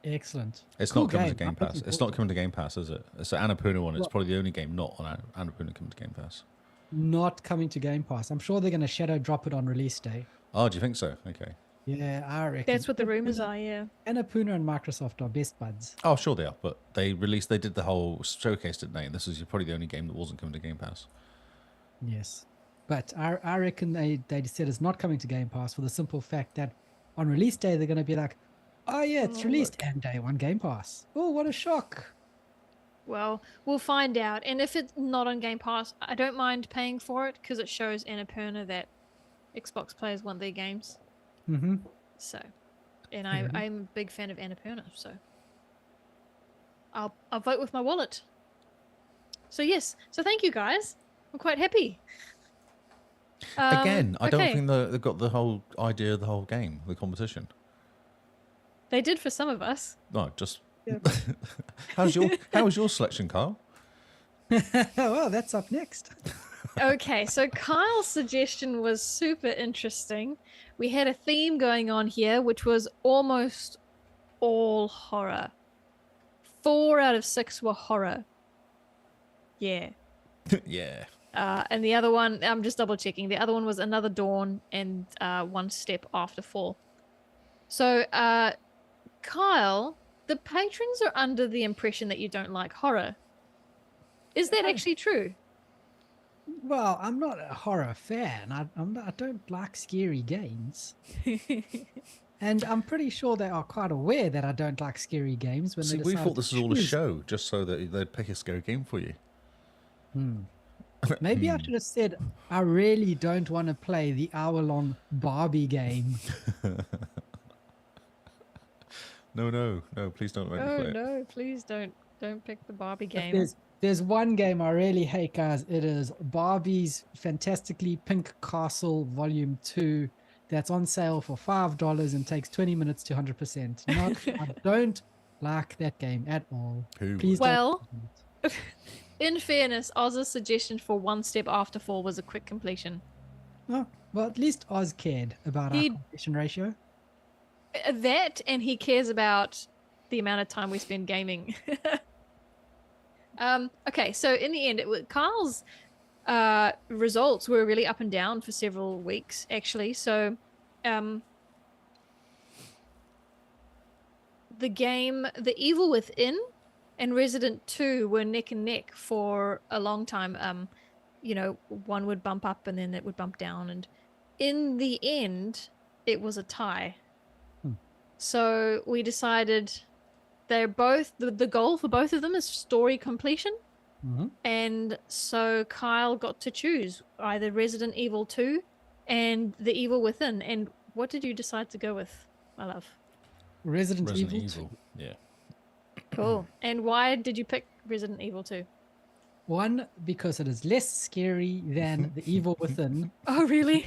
Excellent. It's Cool not coming to game. Game Pass. It's not coming to Game Pass, is it? It's an Annapurna one. It's probably the only game not on Annapurna coming to Game Pass. Not coming to Game Pass. I'm sure they're going to shadow drop it on release day. Oh, do you think so? Okay. Yeah, I reckon. That's what the rumors are, yeah. Annapurna and Microsoft are best buds. Oh, sure they are. But they did the whole showcase, didn't they? And this is probably the only game that wasn't coming to Game Pass. Yes. But I reckon they said it's not coming to Game Pass for the simple fact that on release day, they're going to be like, oh, yeah, it's released and day one Game Pass. Oh, what a shock. Well, we'll find out. And if it's not on Game Pass, I don't mind paying for it because it shows Annapurna that Xbox players want their games. Mm-hmm. So, and I'm a big fan of Annapurna, so I'll vote with my wallet. So yes, so thank you guys. I'm quite happy. Again, I don't okay. think they've got the whole idea of the whole game, the competition. They did for some of us. No, just how was your selection, Kyle? Well, that's up next. Okay, so Kyle's suggestion was super interesting. We had a theme going on here, which was almost all horror. 4 out of 6 were horror. Yeah. Yeah. And the other one, I'm just double checking. The other one was Another Dawn and One Step After Fall. So, Kyle, the patrons are under the impression that you don't like horror. Is that actually true? Well, I'm not a horror fan. I don't like scary games. And I'm pretty sure they are quite aware that I don't like scary games. When See, they we decide thought this to was all a choose. show, just so that they'd pick a scary game for you. Maybe I should have said, I really don't want to play the hour-long Barbie game. No, please don't make me play it. No, please don't pick the Barbie game. There's one game I really hate, guys. It is Barbie's Fantastically Pink Castle Volume 2 that's on sale for $5 and takes 20 minutes to 100%. Not, I don't like that game at all. Who Please would? Well, don't. in fairness, Oz's suggestion for One Step After Fall was a quick completion. Oh, well, at least Oz cared about our He- completion ratio. That, and he cares about the amount of time we spend gaming. Okay, so in the end, Kyle's results were really up and down for several weeks, actually. So, the game The Evil Within and Resident 2 were neck and neck for a long time. One would bump up and then it would bump down, and in the end, it was a tie. So we decided they're both the goal for both of them is story completion. Mm-hmm. And so Kyle got to choose either Resident Evil 2 and The Evil Within. And what did you decide to go with, my love? Resident Resident Evil. Evil. Yeah. Cool. And why did you pick Resident Evil 2? One, because it is less scary than The Evil Within. Oh, really?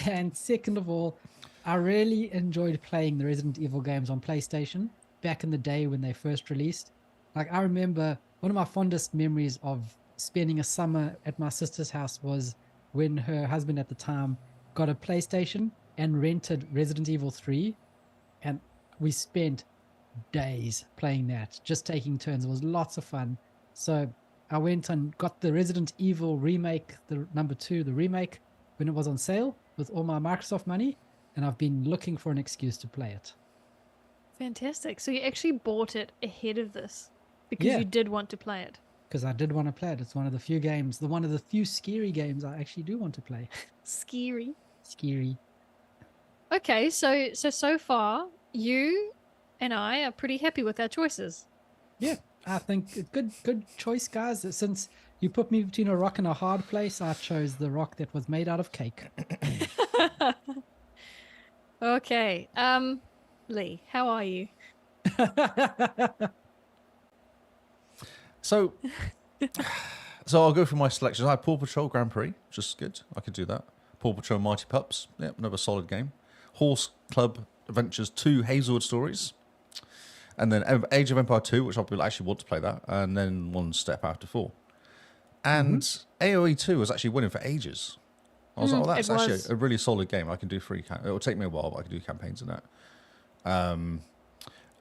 And second of all, I really enjoyed playing the Resident Evil games on PlayStation back in the day when they first released. Like, I remember one of my fondest memories of spending a summer at my sister's house was when her husband at the time got a PlayStation and rented Resident Evil 3. And we spent days playing that, just taking turns. It was lots of fun. So I went and got the Resident Evil remake, the number 2, the remake, when it was on sale with all my Microsoft money. And I've been looking for an excuse to play it. Fantastic. So you actually bought it ahead of this because Yeah. you did want to play it. Because I did want to play it. It's one of the few games, one of the few scary games I actually do want to play. Scary. Scary. Okay, so far you and I are pretty happy with our choices. Yeah, I think good choice, guys. Since you put me between a rock and a hard place, I chose the rock that was made out of cake. Okay. Lee, how are you? So I'll go through my selections. I have Paw Patrol Grand Prix, which is good. I could do that. Paw Patrol Mighty Pups. Yep, another solid game. Horse Club Adventures 2 Hazelwood Stories. And then Age of Empire 2, which I will actually want to play that. And then One Step After Fall. And AoE 2 was actually winning for ages. I was like, oh, that's actually a really solid game. I can do free. It will take me a while, but I can do campaigns in that. And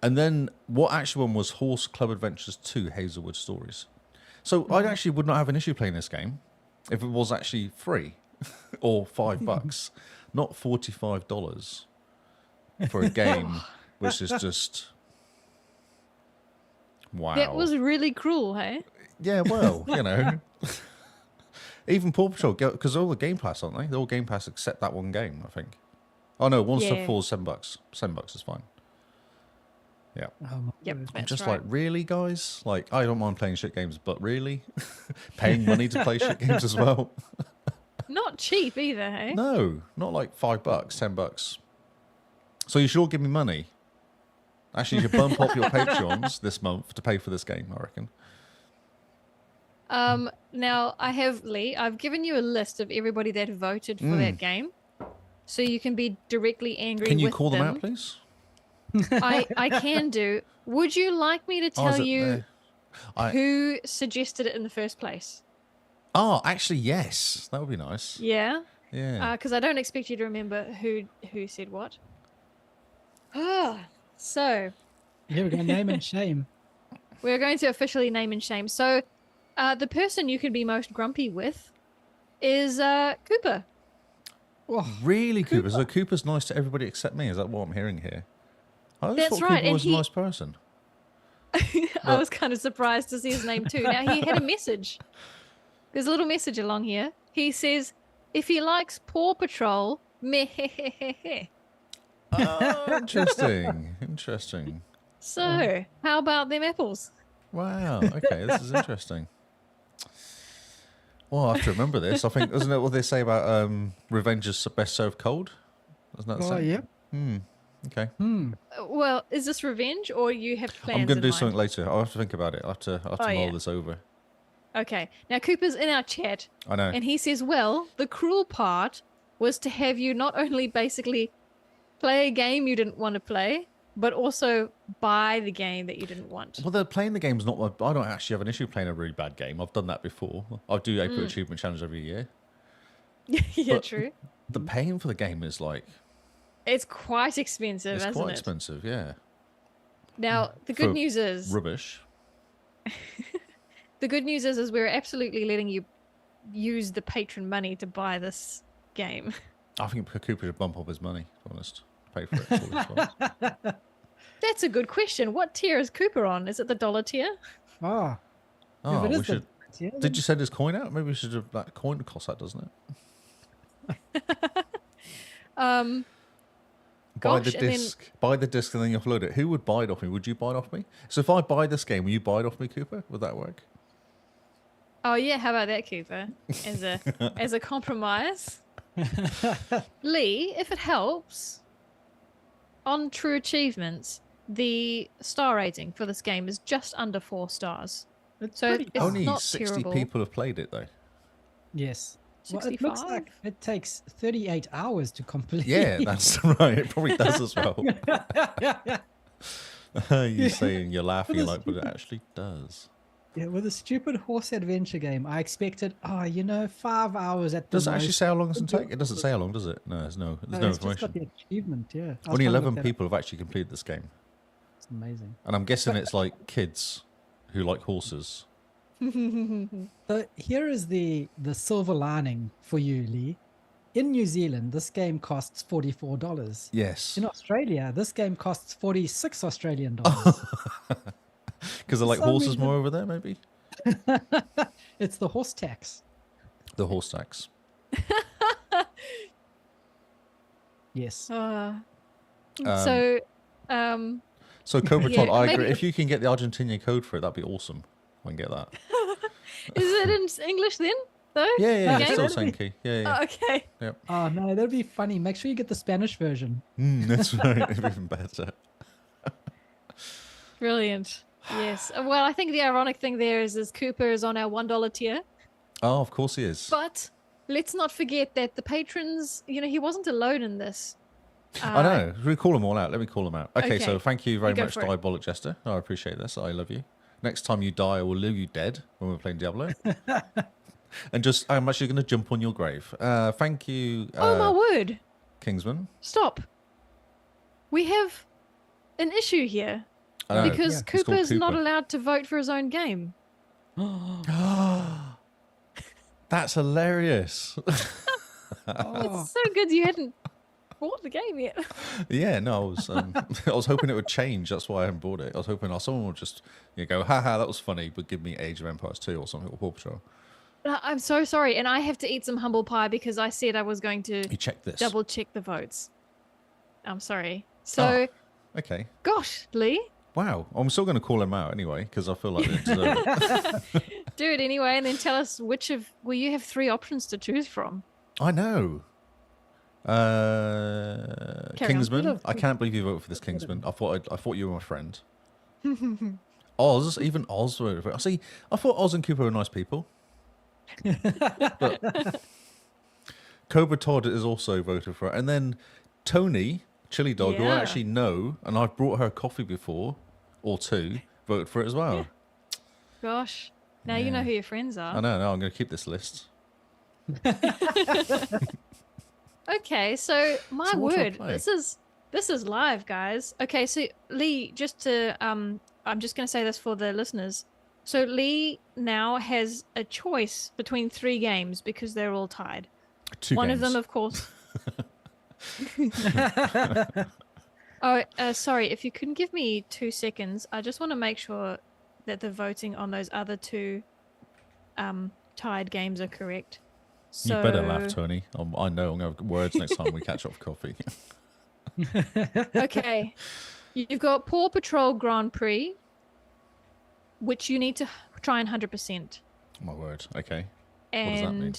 then what actually won was Horse Club Adventures 2 Hazelwood Stories. So I actually would not have an issue playing this game if it was actually free or $5, not $45 for a game, which is just wow. That was really cruel, hey? Yeah, well, you know. Even Paw Patrol, because they're all the Game Pass, aren't they? They're all Game Pass except that one game, I think. Oh no, One Step Forward is $7. $7 is fine. Yeah. Yep, I'm that's just right. like, really, guys? Like, I don't mind playing shit games, but really? Paying money to play shit games as well? Not cheap either, hey? No, not like $5, $10. So you should all give me money. Actually, you should bump up your Patreons this month to pay for this game, I reckon. Now I've given you a list of everybody that voted for that game, so you can be directly angry. Can you with call them out, please? I can do. Would you like me to Oh, tell is it you there? who suggested it in the first place? Oh, actually, yes. That would be nice. Yeah, Yeah. because I don't expect you to remember who said what. So Here we go, name and shame. we're going to officially name and shame. So the person you could be most grumpy with is Cooper. Oh, Really, Cooper? So Cooper's nice to everybody except me? Is that what I'm hearing here? I always That's thought right, Cooper and was a nice person. I was kind of surprised to see his name too. Now, he had a message. There's a little message along here. He says, if he likes Paw Patrol, meh. Oh, interesting. Interesting. So, how about them apples? Wow. Okay, this is interesting. Well, I have to remember this. I think, isn't it what they say about revenge is best served cold? Isn't that the oh same? yeah. Okay. Well, is this revenge or you have plans I'm going in to do mind? something later. I'll have to think about it. I'll have to mull yeah. this over. Okay. Now Cooper's in our chat, I know. and he says, "Well, the cruel part was to have you not only basically play a game you didn't want to play, but also buy the game that you didn't want." Well, playing the game's not. I don't actually have an issue playing a really bad game. I've done that before. I do April Achievement Challenge every year. Yeah, But true. The paying for the game is like It's quite expensive, it's isn't quite it? expensive. Yeah. Now, the good For news is rubbish. the good news is we're absolutely letting you use the patron money to buy this game. I think Cooper should bump up his money. To be honest, pay for it. All this while. That's a good question. What tier is Cooper on? Is it the $1 tier? Oh, Oh, if it we is should. yeah, Did you send his coin out? Maybe we should have that coin cost that, doesn't it? Buy the Gosh, and then- disc. Buy the disc and then you upload it. Who would buy it off me? Would you buy it off me? So if I buy this game, will you buy it off me, Cooper? Would that work? Oh yeah, how about that, Cooper? As a compromise. Lee, if it helps, on True Achievements, the star rating for this game is just under 4 stars. It's So pretty it's high. Only not 60 terrible. people have played it though. Yes. Well, it looks 65? like it takes 38 hours to complete. Yeah, that's right. It probably does as well. You saying you're laughing, you're like, but it actually does. Yeah, with a stupid horse adventure game, I expected, 5 hours at the Does it actually most. say how long it's going to take? It doesn't say how long, does it? No, there's no It's just got information. the achievement, yeah. I was Only trying to look 11 that up. people have actually completed this game. It's amazing. And I'm guessing it's like kids who like horses. So here is the silver lining for you, Lee. In New Zealand, this game costs $44. Yes. In Australia, this game costs 46 Australian dollars. Because they like some horses reason- more over there, maybe? It's the horse tax. The horse tax. Yes. So, So Cobra Yeah, Todd, I agree. maybe- If you can get the Argentinian code for it, that'd be awesome. I can get that. is it in English then, though? Yeah, The it's still game? same key. Yeah. Oh, okay. Yep. Oh, no, that'd be funny. Make sure you get the Spanish version. That's right. Even better. Brilliant. Yes. Well, I think the ironic thing there is Cooper is on our $1 tier, Oh, of course he is. but let's not forget that the patrons, he wasn't alone in this. I know. We call them all out. Let me call them out. Okay, so Okay. thank you very You go much, for it. Diabolic Jester. I appreciate this. I love you. Next time you die, I will leave you dead when we're playing Diablo. And just, I'm actually going to jump on your grave. Thank you, Oh my word! Kingsman. Stop. We have an issue here I know. because Yeah. It's called Cooper's not Cooper. allowed to vote for his own game. That's hilarious. Oh, It's so good you hadn't bought the game yet. Yeah, no, I was I was hoping it would change. That's why I haven't bought it. I was hoping someone would just go, haha, that was funny, but give me Age of Empires 2 or something, or Paw Patrol. I'm so sorry, and I have to eat some humble pie because I said I was going to You check this. double check the votes. I'm sorry. So, Okay. gosh, Lee, Wow. I'm still going to call him out anyway, because I feel like they deserve it. do it anyway, and then tell us which of. Well, you have 3 options to choose from. I know. on. Kingsman. I can't believe you voted for this Kingsman. I thought you were my friend. Oz, even Oz voted for it. See, I thought Oz and Cooper were nice people. But Cobra Todd is also voted for it. And then Tony, Chili Dog, who I Yeah. actually know, and I've brought her coffee before, or 2, voted for it as well. Gosh, now you know Yeah. who your friends are. I know, I'm going to keep this list. Okay, so my So what do I word, play? this is live, guys. Okay, so Lee, just to I'm just gonna say this for the listeners. So Lee now has a choice between 3 games because they're all tied. 2 One games. of them, of course. Oh, sorry. If you can give me 2 seconds, I just want to make sure that the voting on those other 2 tied games are correct. So, You better laugh, Tony. I know I'm going to have words next time we catch up for coffee. Okay, you've got Paw Patrol Grand Prix, which you need to try and 100%. My word. Okay. And does that mean?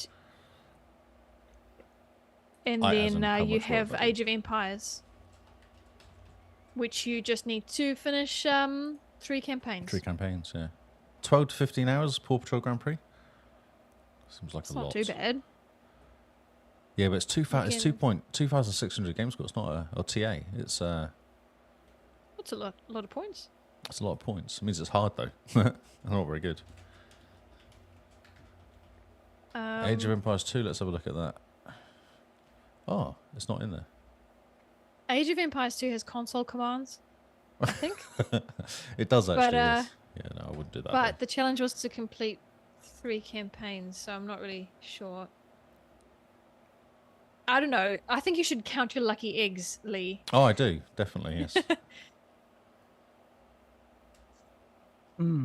And As in then how you much work have I do. Age of Empires, which you just need to finish 3 campaigns. 3 campaigns, yeah. 12 to 15 hours, Paw Patrol Grand Prix. Seems like It's a not lot. too bad. Yeah, but it's 2,000 2,600 game score. It's not a TA. It's That's a lot of points. it's a lot of points. It means it's hard though. I'm not very good. Age of Empires 2. Let's have a look at that. Oh, it's not in there. Age of Empires 2 has console commands, I think. It does actually. But, Yes. Yeah, no, I wouldn't do that. But the challenge was to complete 3 campaigns, so I'm not really sure. I don't know. I think you should count your lucky eggs, Lee. Oh, I do definitely. Yes.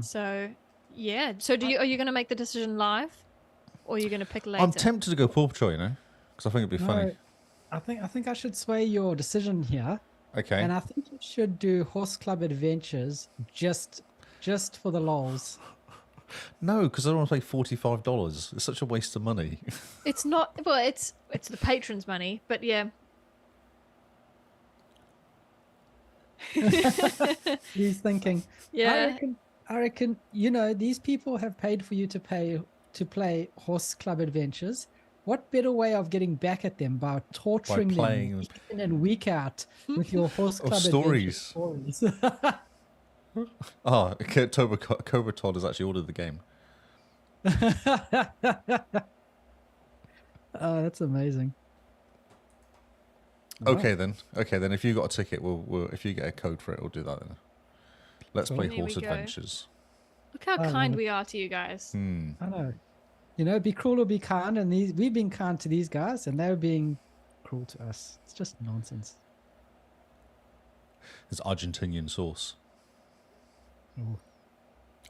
So, yeah. So, are you going to make the decision live, or are you going to pick later? I'm tempted to go Paw Patrol, because I think it'd be funny. I think I should sway your decision here, Okay. and I think you should do Horse Club Adventures just for the lols. No, because I don't want to pay $45. It's such a waste of money. It's not. Well, it's the patrons' money, but yeah. He's thinking. Yeah. I reckon. These people have paid for you to play Horse Club Adventures. What better way of getting back at them by torturing them week in and week out with your Horse Club stories. stories? Oh, Cobra Todd has actually ordered the game. Oh, that's amazing. Okay then. If you got a ticket, we'll if you get a code for it, we'll do that then. Let's play There we Horse go. Adventures. Look how kind we are to you guys. I know. Be cruel or be kind, and we've been kind to these guys, and they're being cruel to us. It's just nonsense. It's Argentinian sauce. Ooh.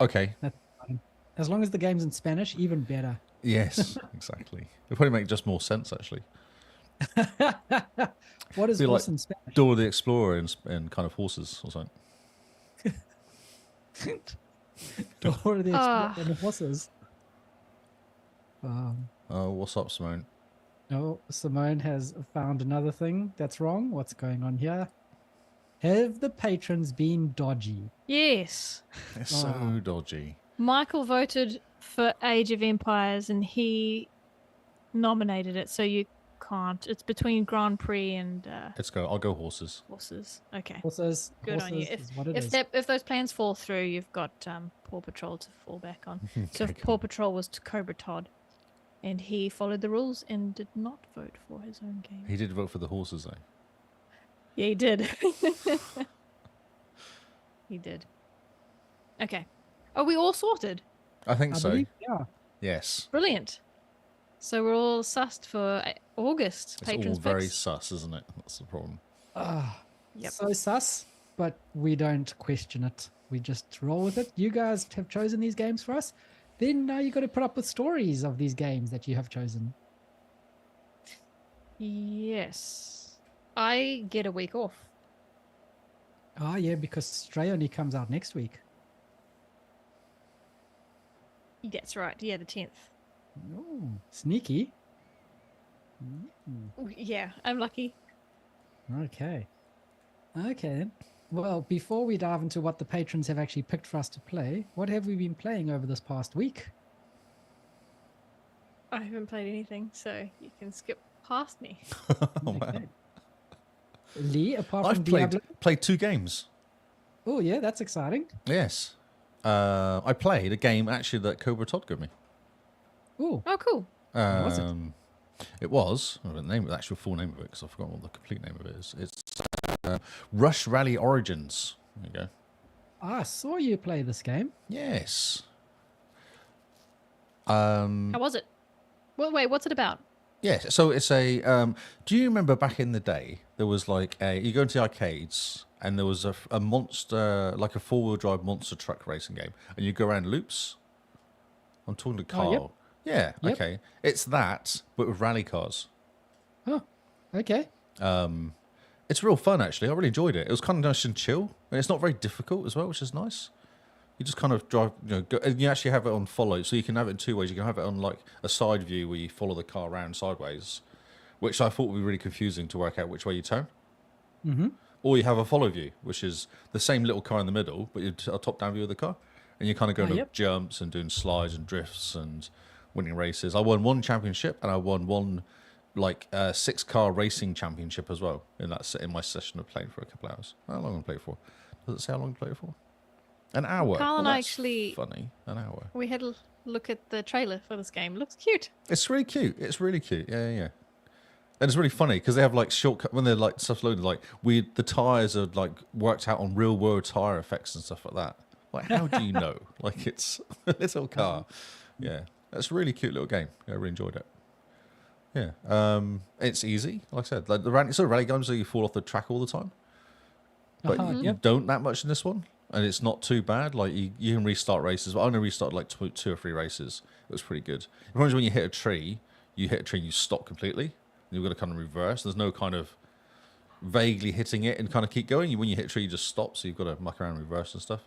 Okay. That's fine. As long as the game's in Spanish, even better. Yes, exactly. It'll probably make just more sense actually. What is Be horse like in Spanish? Dora the Explorer and kind of horses or something. Dora the Explorer and the horses. Oh, what's up, Simone? Oh, Simone has found another thing that's wrong. What's going on here? Have the patrons been dodgy? Yes. They're so dodgy. Michael voted for Age of Empires, and he nominated it, so you can't. It's between Grand Prix and Let's go. I'll go horses. horses. Okay. Horses. Good on you. Is what it is. If those plans fall through, you've got Paw Patrol to fall back on. So if Paw Patrol was to Cobra Todd, and he followed the rules and did not vote for his own game. He did vote for the horses though. Yeah, he did. He did. Okay. Are we all sorted? I think I so. believe, yeah. Yes. Brilliant. So we're all sussed for August. It's Patrons all very picks. sus, isn't it? That's the problem. Yep. So sus, but we don't question it. We just roll with it. You guys have chosen these games for us. Then now you got to put up with stories of these games that you have chosen. Yes. I get a week off. Oh, yeah, because Stray only comes out next week. That's right. Yeah, the 10th. Oh, sneaky. Yeah, I'm lucky. Okay. Okay, then. Well, before we dive into what the patrons have actually picked for us to play, what have we been playing over this past week? I haven't played anything, so you can skip past me. Oh, man. Okay. Lee, apart from I've Diablo... played 2 games. Oh, yeah, that's exciting. Yes. I played a game actually that Cobra Todd gave me. Oh, Oh, cool. was it? It was. I don't know the actual full name of it because I forgot what the complete name of it is. It's Rush Rally Origins. There you go. I saw you play this game. Yes. How was it? Well, wait, what's it about? Yes. So it's a. Do you remember back in the day there was like you go into the arcades and there was a monster, like a 4-wheel drive monster truck racing game, and you go around loops. I'm talking to Carl. yep. Yeah. Yep. Okay. It's that, but with rally cars. Oh, okay. It's real fun, actually. I really enjoyed it. It was kind of nice and chill, and it's not very difficult as well, which is nice. You just kind of drive, go, and you actually have it on follow, so you can have it in 2 ways. You can have it on like a side view where you follow the car around sideways, which I thought would be really confusing to work out which way you turn. Mm-hmm. Or you have a follow view, which is the same little car in the middle, but you're a top-down view of the car, and you're kind of going Yep. jumps and doing slides and drifts and winning races. I won one championship and I won one like 6-car racing championship as well in my session of playing for a couple hours. How long I played for? Does it say how long I played for? An hour. Carl and Well, I that's actually funny. An hour. we had a look at the trailer for this game. It looks cute. It's really cute. It's really cute. Yeah, yeah. And it's really funny because they have like shortcut when they're like stuff loaded. Like the tires are like worked out on real world tire effects and stuff like that. Like, how do you know? Like, it's a little car. Yeah, that's a really cute little game. Yeah, I really enjoyed it. Yeah, it's easy. Like I said, like it's a rally game, so you fall off the track all the time. But you don't that much in this one, and it's not too bad. Like you can restart races. But I only restarted like two or three races. It was pretty good. When you hit a tree, and you stop completely. You've got to kind of reverse. There's no kind of vaguely hitting it and kind of keep going. When you hit a tree, you just stop. So you've got to muck around and reverse and stuff.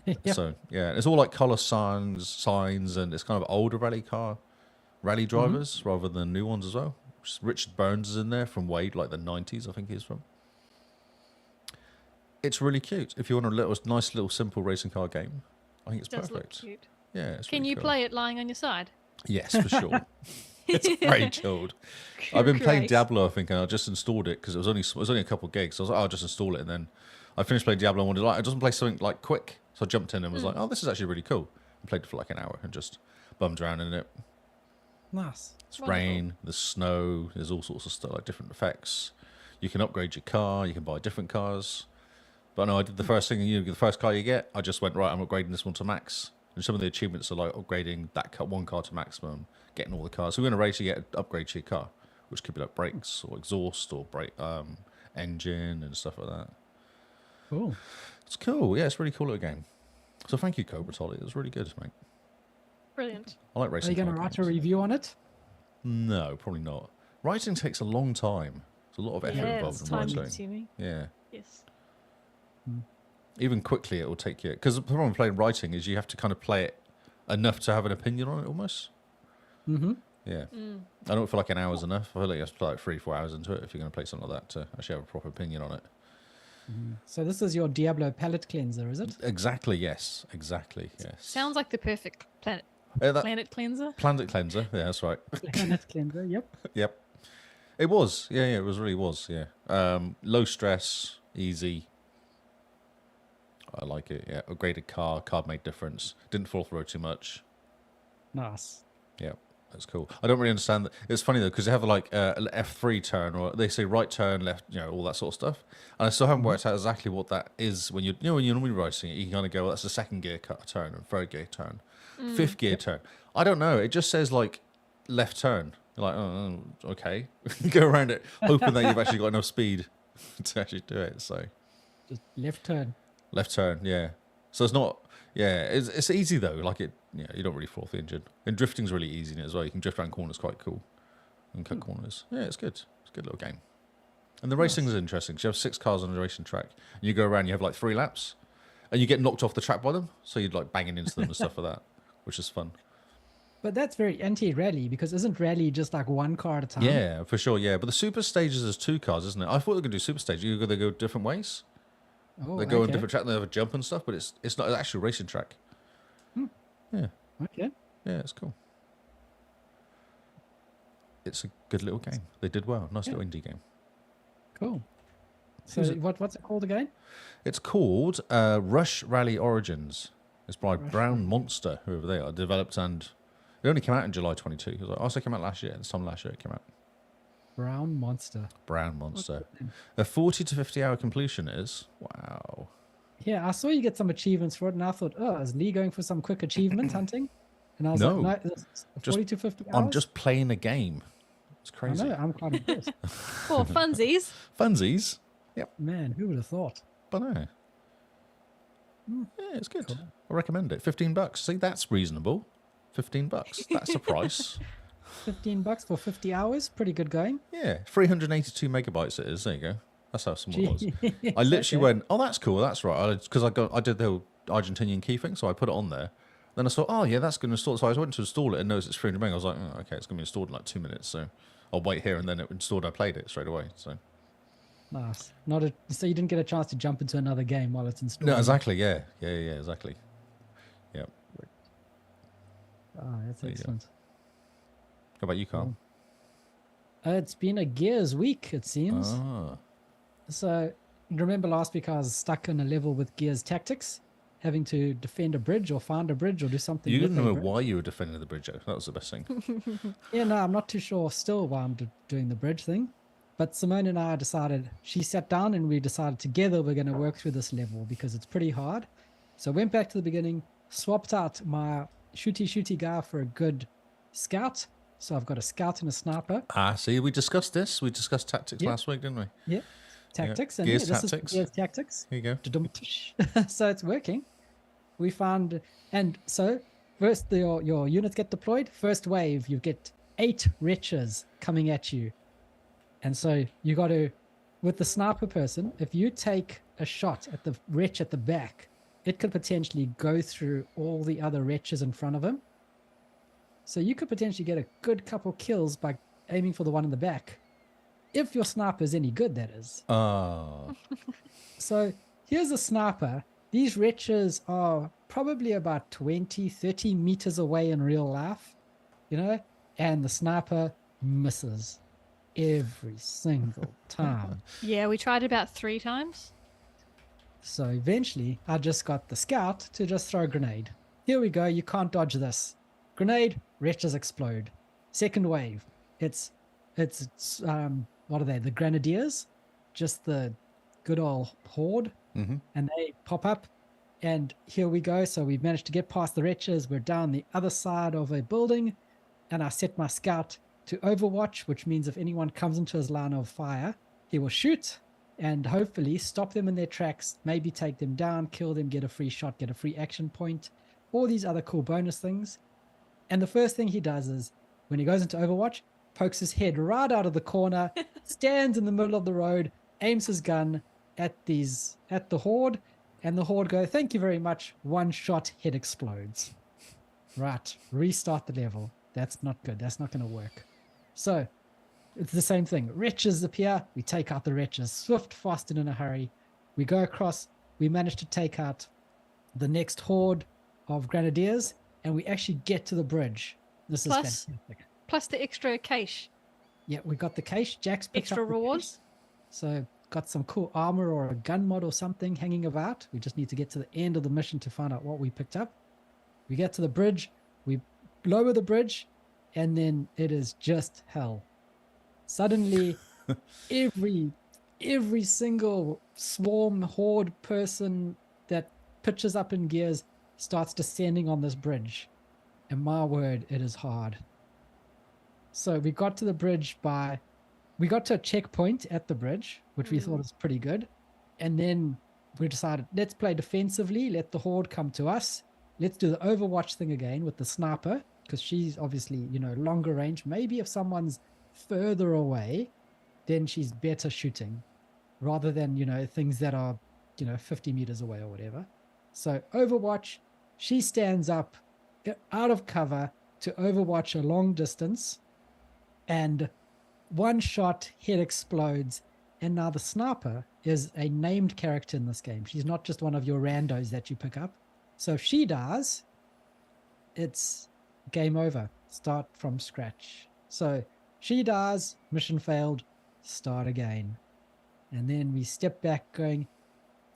Yep. So yeah, it's all like color signs, and it's kind of older rally drivers rather than new ones as well. Richard Burns is in there from Wade, like the 90s, I think he's from. It's really cute. If you want a nice little simple racing car game, I think it's It does look perfect. cute. Yeah, it's Can really you cool. play it lying on your side? Yes, for sure. It's very chilled. I've been playing Great. Diablo, I think, and I just installed it because it was only a couple of gigs. So I was like, I'll just install it, and then I finished playing Diablo and wanted like, I just play something like quick. So I jumped in and was like, oh, this is actually really cool. I played it for like an hour and just bummed around in it. Nice. It's Wonderful. rain, there's snow, there's all sorts of stuff, like different effects. You can upgrade your car, you can buy different cars. But no, I did the first thing, the first car you get, I just went, right, I'm upgrading this one to max. And some of the achievements are like upgrading one car to maximum, getting all the cars. So in a race, you get an upgrade to your car, which could be like brakes or exhaust or engine and stuff like that. Cool. It's cool. Yeah, it's a really cool little game. So thank you, Cobra Tolly. It was really good, mate. Brilliant. I like Are racing. you going to car write a games. review on it? No, probably not. Writing takes a long time. There's a lot of effort Yeah, involved it's in time writing. consuming. Yeah. Yes. Even quickly, it will take you. Because the problem with playing writing is you have to kind of play it enough to have an opinion on it almost. Mm-hmm. Yeah. I don't feel like an hour's enough. I feel like you have to play like 3-4 hours into it if you're going to play something like that to actually have a proper opinion on it. So this is your Diablo palette cleanser, is it? Exactly, yes. Exactly, yes. Sounds like the perfect planet Planet cleanser. Cleanser. Yeah, that's right. Palette cleanser, yep. Yep. It was. Yeah, it really was. Yeah. Low stress, easy. I like it. Yeah. Upgraded card made difference. Didn't fall off the road too much. Nice. Yeah, that's cool. I don't really understand that. It's funny though because they have like an F3 turn, or they say right turn, left, all that sort of stuff. And I still haven't worked out exactly what that is when when you're normally racing it. You can kind of go, well, that's the second gear turn and third gear turn, fifth gear turn. I don't know. It just says like left turn. You're like, oh, okay, go around it, hoping that you've actually got enough speed to actually do it. So Just left turn. left turn, yeah. So it's not. Yeah, it's easy though. Like it, you don't really fall off the engine. And drifting's really easy in it as well. You can drift around corners quite cool, and cut corners. Yeah, it's good. It's a good little game. And the racing is interesting. 'Cause you have 6 cars on a racing track, and you go around. You have like 3 laps, and you get knocked off the track by them. So you're like banging into them and stuff like that, which is fun. But that's very anti-rally because isn't rally just like one car at a time? Yeah, for sure. Yeah, but the super stages is 2 cars, isn't it? I thought they were gonna do super stage. They go different ways. Oh, They go on okay. different track. And they have a jump and stuff, but it's not an actual racing track. Yeah. Okay. Yeah, it's cool. It's a good little game. They did well. Nice little indie game. Cool. So Who's it? what's it called again? It's called Rush Rally Origins. It's by Brown Monster, whoever they are. Developed and it only came out in July 22. It also came out last year. This time last year it came out. Brown Monster. Brown Monster. A 40 to 50 hour completion is. Wow. Yeah, I saw you get some achievements for it, and I thought, oh, is Lee going for some quick achievement hunting? And I was No. like, no, it's 40 to 50 hours. I'm just playing a game. It's I crazy. know, I'm quite impressed. For funsies. Funsies. Man, who would have thought? But no. Yeah, it's good. I recommend it. $15. See, that's reasonable. $15. That's a price. $15 for 50 hours? Pretty good going. Yeah, 382 megabytes it is. There you go. That's how small it was. Jeez, I literally okay. went, oh, that's cool. That's right. Because I did the Argentinian key thing, so I put it on there. Then I thought, oh, yeah, that's going to install. So I went to install it and noticed it's 300 meg. I was like, oh, okay, it's going to be installed in like 2 minutes. So I'll wait here, and then it installed. I played it straight away. So Nice. So you didn't get a chance to jump into another game while it's installed? no, exactly. Yeah, exactly. Yeah. Ah, that's There you go. excellent. How about you, Carl? It's been a Gears week, it seems. Ah. So, remember last week I was stuck in a level with Gears Tactics, having to defend a bridge or find a bridge or do something You with didn't a know bridge. why you were defending the bridge, though. That was the best thing. Yeah, no, I'm not too sure still why I'm doing the bridge thing. But Simone and I decided, she sat down and we decided together we're going to work through this level because it's pretty hard. So I went back to the beginning, swapped out my shooty guy for a good scout. So I've got a scout and a sniper. See, we discussed this. We discussed tactics Yep. last week, didn't we? Yeah. Tactics. And Gears yeah, this Tactics. is Gears Tactics. Here you go. So it's working. We found, and so first your units get deployed. First wave, you get 8 wretches coming at you. And so you got to, with the sniper person, if you take a shot at the wretch at the back, it could potentially go through all the other wretches in front of him. So you could potentially get a good couple kills by aiming for the one in the back. If your sniper is any good, that is. So here's a sniper. These wretches are probably about 20, 30 meters away in real life, you know, and the sniper misses every single time. Yeah, we tried about 3 times. So eventually I just got the scout to just throw a grenade. Here we go. You can't dodge this. Grenade, wretches explode. Second wave. It's what are they? The grenadiers, just the good old horde. Mm-hmm. And they pop up, and here we go. So we've managed to get past the wretches. We're down the other side of a building, and I set my scout to overwatch, which means if anyone comes into his line of fire, he will shoot and hopefully stop them in their tracks, maybe take them down, kill them, get a free shot, get a free action point, all these other cool bonus things. And the first thing he does is, when he goes into overwatch, pokes his head right out of the corner, stands in the middle of the road, aims his gun at the horde, and the horde go, "Thank you very much." One shot, head explodes. Right, restart the level. That's not good. That's not going to work. So it's the same thing. Wretches appear. We take out the wretches swift, fast, and in a hurry. We go across. We manage to take out the next horde of grenadiers, and we actually get to the bridge. This is fantastic. Plus the extra cache. Yeah, we got the cache. Jack's picked Extra up the rewards. cache. So got some cool armor or a gun mod or something hanging about. We just need to get to the end of the mission to find out what we picked up. We get to the bridge. We lower the bridge, and then it is just hell. Suddenly, every single swarm horde person that pitches up in Gears starts descending on this bridge. And my word, it is hard. So we got to the bridge we got to a checkpoint at the bridge, which we thought was pretty good. And then we decided, let's play defensively, let the horde come to us. Let's do the Overwatch thing again with the sniper, because she's obviously, longer range. Maybe if someone's further away, then she's better shooting rather than, things that are, 50 meters away or whatever. So Overwatch, she stands up out of cover to Overwatch a long distance, and one shot, head explodes. And now the sniper is a named character in this game. She's not just one of your randos that you pick up. So if she dies, it's game over. Start from scratch. So she dies, mission failed, start again. And then we step back going,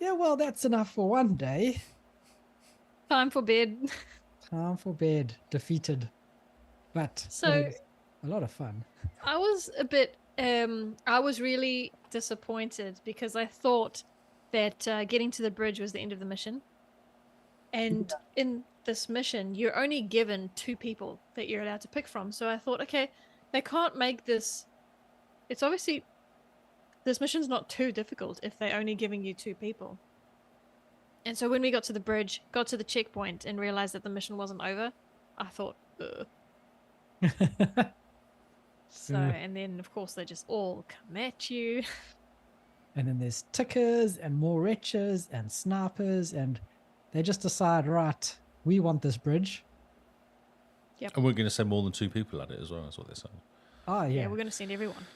yeah, well, that's enough for one day. Time for bed. Time for bed. Defeated. But So it was a lot of fun. I was a bit, I was really disappointed because I thought that getting to the bridge was the end of the mission. And in this mission, you're only given 2 people that you're allowed to pick from. So I thought, okay, they can't make this. It's obviously, this mission's not too difficult if they're only giving you 2 people. And so when we got to the bridge, got to the checkpoint, and realized that the mission wasn't over, I thought, ugh. So, and then of course they just all come at you. And then there's tickers and more wretches and snipers, and they just decide, right, we want this bridge. Yep. And we're going to send more than 2 people at it as well. That's what they're saying. Oh, yeah. Yeah, we're going to send everyone.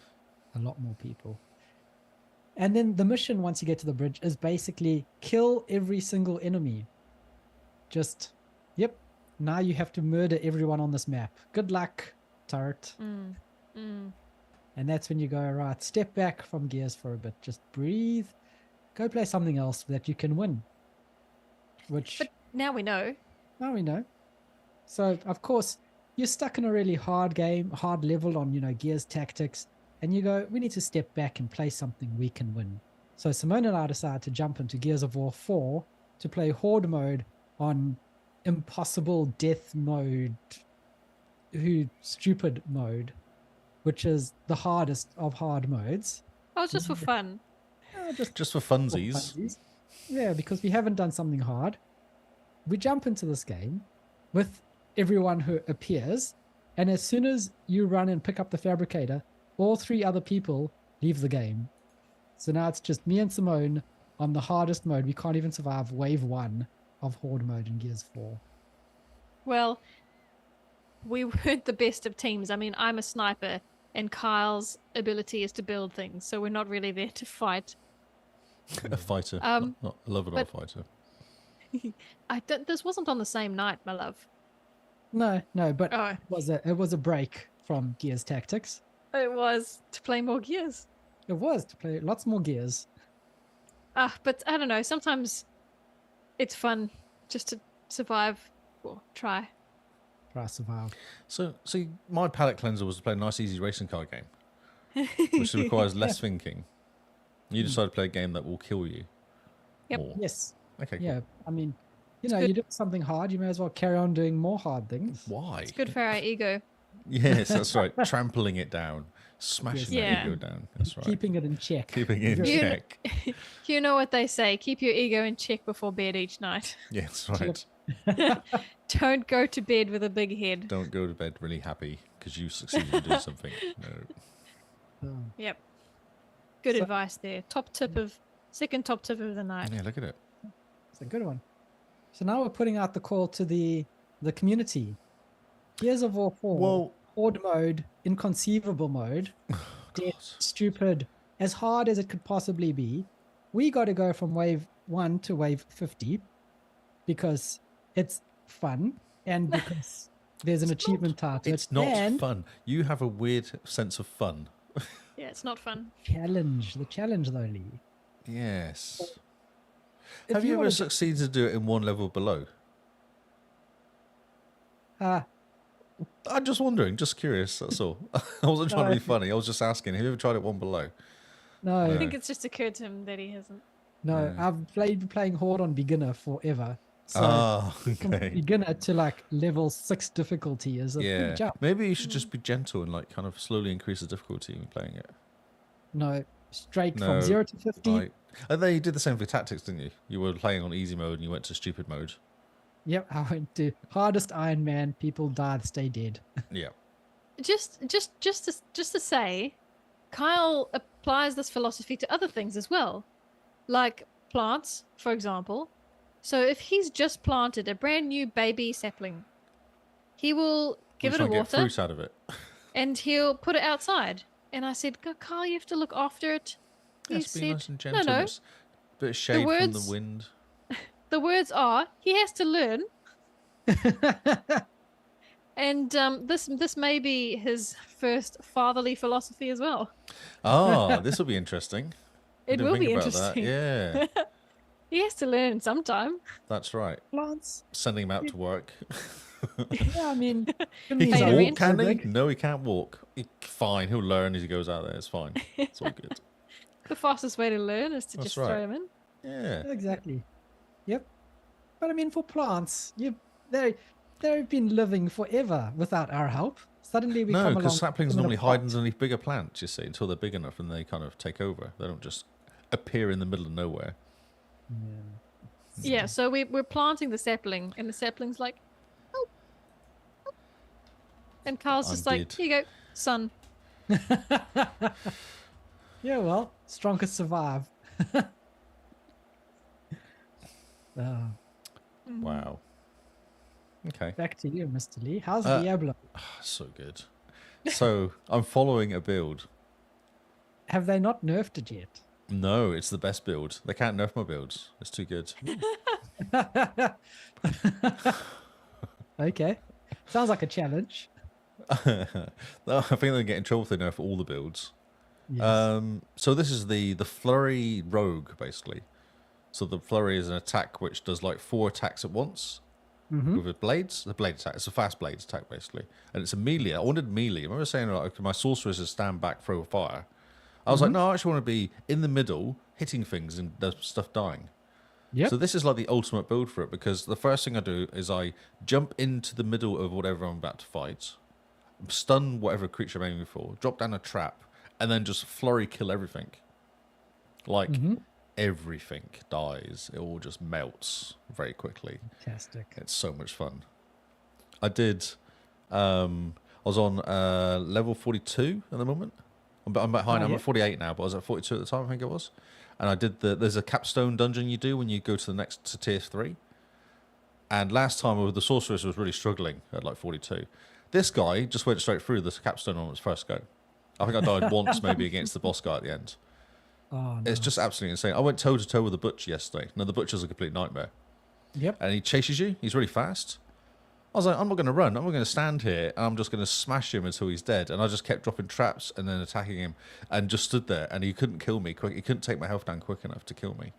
A lot more people. And then the mission, once you get to the bridge, is basically kill every single enemy. Just, yep, now you have to murder everyone on this map. Good luck. turret. Mm. Mm. And that's when you go, right, step back from Gears for a bit. Just breathe. Go play something else that you can win. Which, But now we know. now we know. So, of course, you're stuck in a really hard game, hard level on, Gears Tactics. And you go, we need to step back and play something we can win. So Simone and I decided to jump into Gears of War 4 to play Horde mode on impossible death mode, stupid mode, which is the hardest of hard modes. Oh, it's just for fun. Just for funsies. Yeah, because we haven't done something hard. We jump into this game with everyone who appears, and as soon as you run and pick up the fabricator, all 3 other people leave the game. So now it's just me and Simone on the hardest mode. We can't even survive wave 1 of Horde mode in Gears 4. Well, we weren't the best of teams. I mean, I'm a sniper, and Kyle's ability is to build things, so we're not really there to fight. A fighter. Not a lover, not a fighter. This wasn't on the same night, my love. No, but Oh, it was a break from Gears Tactics. it was to play more Gears. It was to play lots more Gears. But I don't know. Sometimes it's fun just to survive or try. Try to survive. So, see, my palate cleanser was to play a nice, easy racing car game, which requires less thinking. You decide to play a game that will kill you. Yep. More. Yes. Okay. Cool. Yeah. I mean, It's you good. did something hard. You may as well carry on doing more hard things. Why? It's good for our ego. Yes, that's right. Trampling it down, smashing Yeah. that ego down. That's right. Keeping it in check. Keeping it in You- check. You know what they say: keep your ego in check before bed each night. Yeah, that's right. Don't go to bed with a big head. Don't go to bed really happy because you succeeded in doing something. No. Oh. Yep. Good So- advice there. Second top tip of the night. Yeah, look at it. It's a good one. So now we're putting out the call to the community. Gears of War 4. Well, Horde mode, inconceivable mode, dead, stupid, as hard as it could possibly be. We got to go from wave 1 to wave 50 because it's fun and because there's an achievement tied to it. it's not and fun. You have a weird sense of fun. Yeah, it's not fun. the challenge though, Lee. Yes. If Have you ever wanna succeeded to do it in one level below? I'm just wondering, just curious, that's all. I wasn't trying to be funny. I was just asking, have you ever tried it one below? no, I No. think it's just occurred to him that he hasn't. no, Yeah. I've playing Horde on beginner forever. So from Okay. beginner to like level 6 difficulty is a big Yeah. jump. Maybe you should just be gentle and like kind of slowly increase the difficulty when playing it. No, straight No, from 0 to 50. Right. And then you did the same for tactics, didn't you? You were playing on easy mode and you went to stupid mode. Yep, I went to hardest Iron Man. People died, stay dead. Yeah. Just to say, Kyle applies this philosophy to other things as well, like plants, for example. So if he's just planted a brand new baby sapling, he will give We're it a trying to get water fruit out of it. and he'll put it outside. And I said, Kyle, you have to look after it. He Yes, be said, nice and no, gentle. no. Bit of shade from words- the wind. The words are, he has to learn. And this may be his first fatherly philosophy as well. Ah, this will be interesting. I It didn't will think be about interesting. That. Yeah, He has to learn sometime. that's right. Plants. Sending him out to work. Yeah, I mean, He Pay can the walk, rent. can he? No, he can't walk. Fine, he'll learn as he goes out there. It's fine. It's all good. The fastest way to learn is to That's just right. throw him in. Yeah. Exactly. Yep. But I mean, for plants, they've been living forever without our help. Suddenly we No, come along. because saplings give them a normally hide pot. underneath bigger plants, you see, until they're big enough and they kind of take over. They don't just appear in the middle of nowhere. Yeah, so we're planting the sapling, and the sapling's like, help. Help." And Carl's just I'm like, dead. here you go, son. Yeah, well, strongest survive. Wow. Okay. Back to you, Mr. Lee. How's Diablo? So good. So I'm following a build. Have they not nerfed it yet? No, it's the best build. They can't nerf my builds. It's too good. Okay. Sounds like a challenge. I think they get in trouble if they know for all the builds. Yes. So this is the flurry rogue basically. So the flurry is an attack which does like 4 attacks at once with the blades. The blade attack. It's a fast blades attack basically, and it's a melee. I wanted melee. I remember saying like my sorceress is stand back, throw fire. I was like, no, I actually want to be in the middle, hitting things and the stuff dying. Yep. So this is like the ultimate build for it, because the first thing I do is I jump into the middle of whatever I'm about to fight, stun whatever creature I'm aiming for, drop down a trap, and then just flurry kill everything. Like everything dies. It all just melts very quickly. Fantastic. It's so much fun. I was on level 42 at the moment. I'm high now. I'm yeah. at 48 now, but I was at 42 at the time, I think it was. And I did there's a capstone dungeon you do when you go to the next to tier 3. And last time with the sorceress was really struggling at like 42. This guy just went straight through the capstone on his first go. I think I died once maybe against the boss guy at the end. Oh, no. It's just absolutely insane. I went toe to toe with the butcher yesterday. Now the butcher's a complete nightmare. Yep. And he chases you. He's really fast. I was like, I'm not going to run. I'm not going to stand here, and I'm just going to smash him until he's dead. And I just kept dropping traps and then attacking him, and just stood there. And he couldn't kill me quick. He couldn't take my health down quick enough to kill me,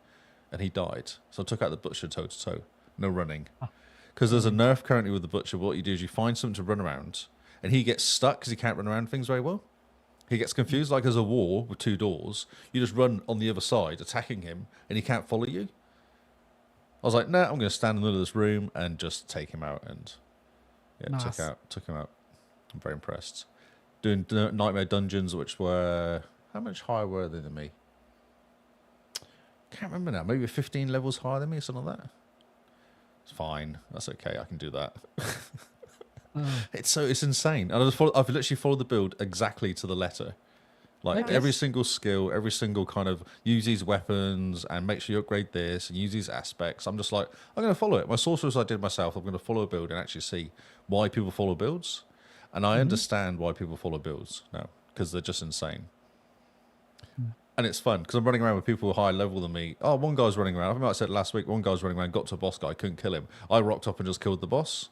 and he died. So I took out the butcher toe to toe. No running, because there's a nerf currently with the butcher. What you do is you find something to run around, and he gets stuck because he can't run around things very well. He gets confused, like there's a wall with 2 doors. You just run on the other side, attacking him, and he can't follow you. I was like, no, I'm going to stand in the middle of this room and just take him out. And yeah, Nice. took him out. I'm very impressed. Doing nightmare dungeons, which were, how much higher were they than me? Can't remember now. Maybe 15 levels higher than me, something like that. It's fine. That's okay. I can do that. It's insane. And I've literally followed the build exactly to the letter. Like Okay. every single skill, every single kind of use these weapons and make sure you upgrade this and use these aspects. I'm just like, I'm going to follow it. My sorcerers I did myself. I'm going to follow a build and actually see why people follow builds. And I understand why people follow builds now, because they're just insane. And it's fun because I'm running around with people who are higher level than me. Oh, one guy's running around. I think I said last week, one guy was running around, got to a boss guy, couldn't kill him. I rocked up and just killed the boss.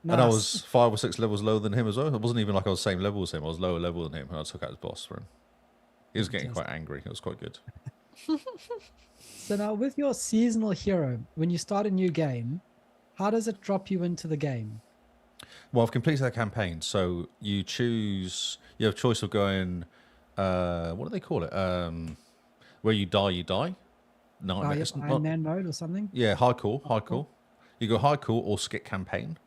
And I was 5 or 6 levels lower than him as well. It wasn't even like I was the same level as him. I was lower level than him, and I took out his boss for him. He was getting quite angry. It was quite good. So now with your seasonal hero, when you start a new game, how does it drop you into the game? Well, I've completed that campaign. So you have choice of going, what do they call it? Where you die, you die. No, Oh, it's Iron Man mode or something? Yeah, hardcore. You go hardcore or skip campaign.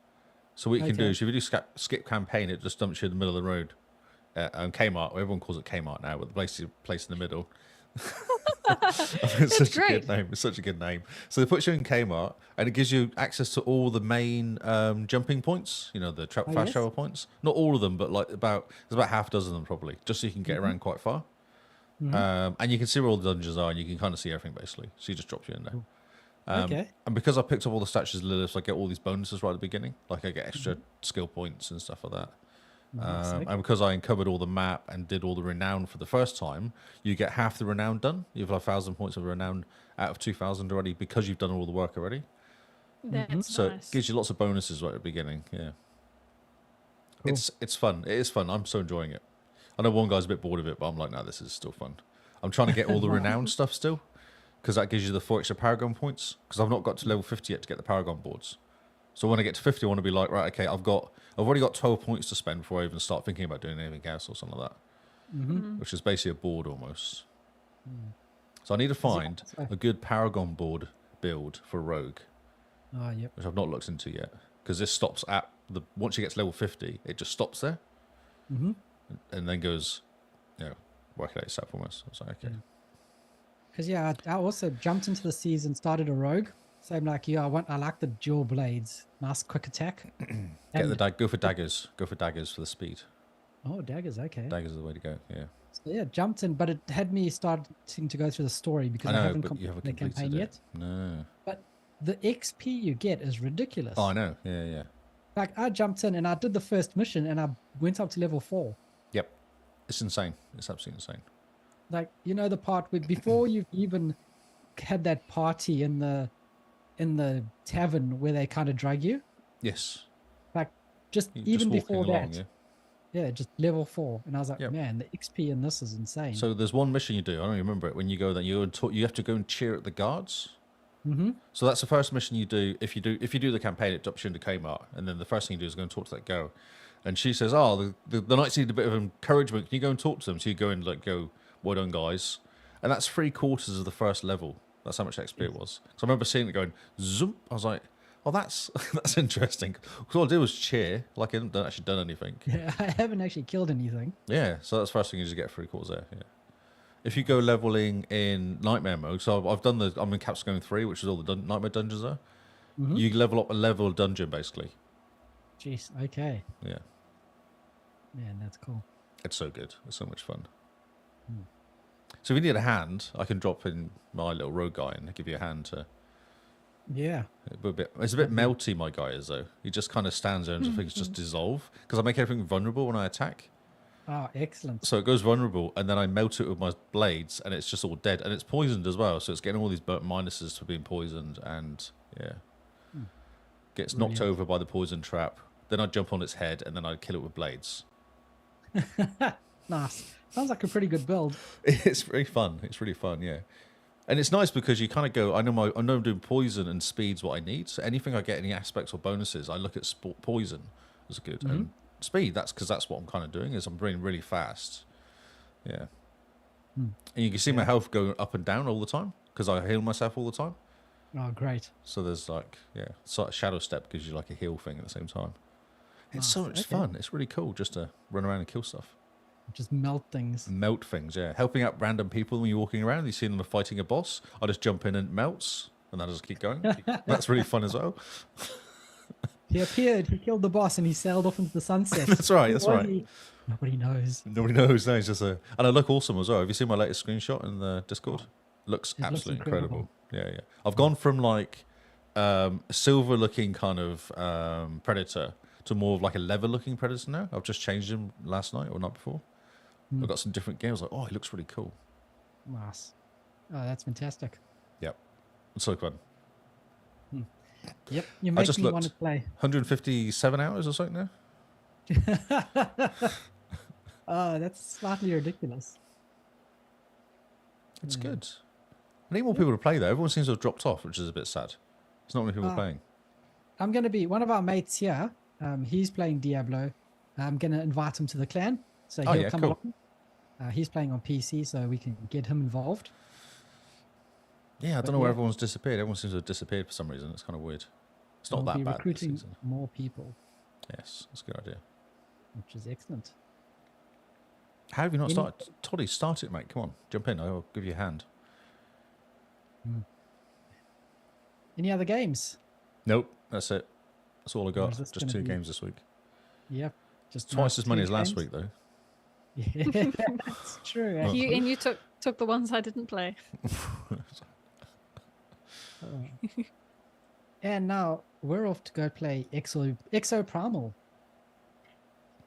So what you can do is if you do skip campaign, it just dumps you in the middle of the road. Kmart, everyone calls it Kmart now, but the place in the middle. It's such a good name. It's such a good name. So they put you in Kmart, and it gives you access to all the main jumping points. You know, the fast travel points. Not all of them, but like there's about half a dozen of them probably, just so you can get around quite far. And you can see where all the dungeons are, and you can kind of see everything basically. So he just drops you in there. And because I picked up all the statues of Lilith, I get all these bonuses right at the beginning. Like I get extra skill points and stuff like that. And because I uncovered all the map and did all the renown for the first time, you get half the renown done. You have 1,000 points of renown out of 2,000 already because you've done all the work already. That's So nice. it gives you lots of bonuses right at the beginning. Yeah, Cool. It's fun. It is fun. I'm so enjoying it. I know one guy's a bit bored of it, but I'm like, no, this is still fun. I'm trying to get all the renown stuff still, because that gives you the 4 extra Paragon points. Because I've not got to level 50 yet to get the Paragon boards. So when I get to 50, I want to be like, right, okay, I've already got 12 points to spend before I even start thinking about doing anything else or something like that. Which is basically a board almost. So I need to find a good Paragon board build for Rogue, Oh, yep. which I've not looked into yet. Because this stops at once you get to level 50, it just stops there. And then goes, work it out yourself almost. I was like, okay. Because I also jumped into the season, started a rogue. Same like you. I like the dual blades. Nice quick attack. Go for daggers. Go for daggers for the speed. Oh, daggers. Okay. Daggers are the way to go. Yeah. So yeah, jumped in, but it had me starting to go through the story because I know, haven't but you haven't completed the completed campaign it. yet. No. But the XP you get is ridiculous. Oh, I know. Yeah, yeah. Like I jumped in and I did the first mission and I went up to level 4. Yep. It's insane. It's absolutely insane. Like the part where before you've even had that party in the tavern where they kind of drug you. Yes. Like just You're even just walking before along, that, yeah. yeah, just level 4, and I was like, Yep. man, the XP in this is insane. So there's one mission you do. I don't remember it. When you go there, you have to go and cheer at the guards. Mm-hmm. So that's the first mission you do. If you do the campaign, it drops you into Kmart, and then the first thing you do is go and talk to that girl, and she says, "Oh, the knights need a bit of encouragement. Can you go and talk to them?" So you go and go, "Well done, guys," and that's 3/4 of the first level. That's how much XP it was. So I remember seeing it going zoom. I was like, "Oh, that's that's interesting." Because all I did was cheer, like I hadn't actually done anything. Yeah, I haven't actually killed anything. Yeah, so that's the first thing you just get 3/4 there. Yeah. If you go leveling in Nightmare mode, so I'm in Capsicum 3, which is all the Nightmare dungeons there. Mm-hmm. You level up a level dungeon, basically. Jeez, okay. Yeah. Man, that's cool. It's so good. It's so much fun. Hmm. So if you need a hand, I can drop in my little rogue guy and give you a hand to... Yeah. It's a bit melty, my guy is, though. He just kind of stands there and things just dissolve. Because I make everything vulnerable when I attack. Oh, excellent. So it goes vulnerable, and then I melt it with my blades, and it's just all dead. And it's poisoned as well, so it's getting all these minuses for being poisoned, and yeah. Gets knocked Brilliant. over by the poison trap. Then I jump on its head, and then I kill it with blades. Nice. Sounds like a pretty good build. It's very fun. It's really fun, yeah. And it's nice because you kind of go, I know I'm doing poison and speed's what I need. So anything I get, any aspects or bonuses, I look at poison as good. And speed, that's because that's what I'm kind of doing, is I'm running really fast. Yeah. And you can see my health going up and down all the time because I heal myself all the time. Oh, great. So there's sort of shadow step gives you like a heal thing at the same time. It's so much Nice, okay. fun. It's really cool just to run around and kill stuff. Just melt things. Melt things, yeah. Helping out random people when you're walking around, you see them fighting a boss. I just jump in and it melts, and then I just keep going. That's really fun as well. He appeared, he killed the boss, and he sailed off into the sunset. That's right, that's right. Nobody knows. Nobody knows. No, it's just and I look awesome as well. Have you seen my latest screenshot in the Discord? Looks It looks absolutely incredible. incredible. Yeah. I've gone from like silver-looking kind of predator to more of like a leather-looking predator now. I've just changed him last night or night before. I've got some different games. Like, oh, he looks really cool. Nice. Oh, that's fantastic. Yep, it's so fun. Yep, you I make just me looked. want to play. 157 hours or something now. Oh, that's slightly ridiculous. It's good. I need more people to play though. Everyone seems to have dropped off, which is a bit sad. There's not many people playing. I'm going to be one of our mates here. He's playing Diablo. I'm going to invite him to the clan, so he'll come cool. along. He's playing on PC, so we can get him involved. Yeah, I don't know where everyone's disappeared. Everyone seems to have disappeared for some reason. It's kind of weird. It's not We'll that be bad this recruiting season. more people, Yes, that's a good idea. which is excellent. How have you not started? Toddy, start it, mate. Come on, jump in. I'll give you a hand. Any other games? Nope, that's it. That's all I Or got. is this Just gonna 2 be- games this week. Yep. Just Twice as many two as last games. week, though. Yeah, that's true. Well, You took the ones I didn't play. And now we're off to go play Exo Primal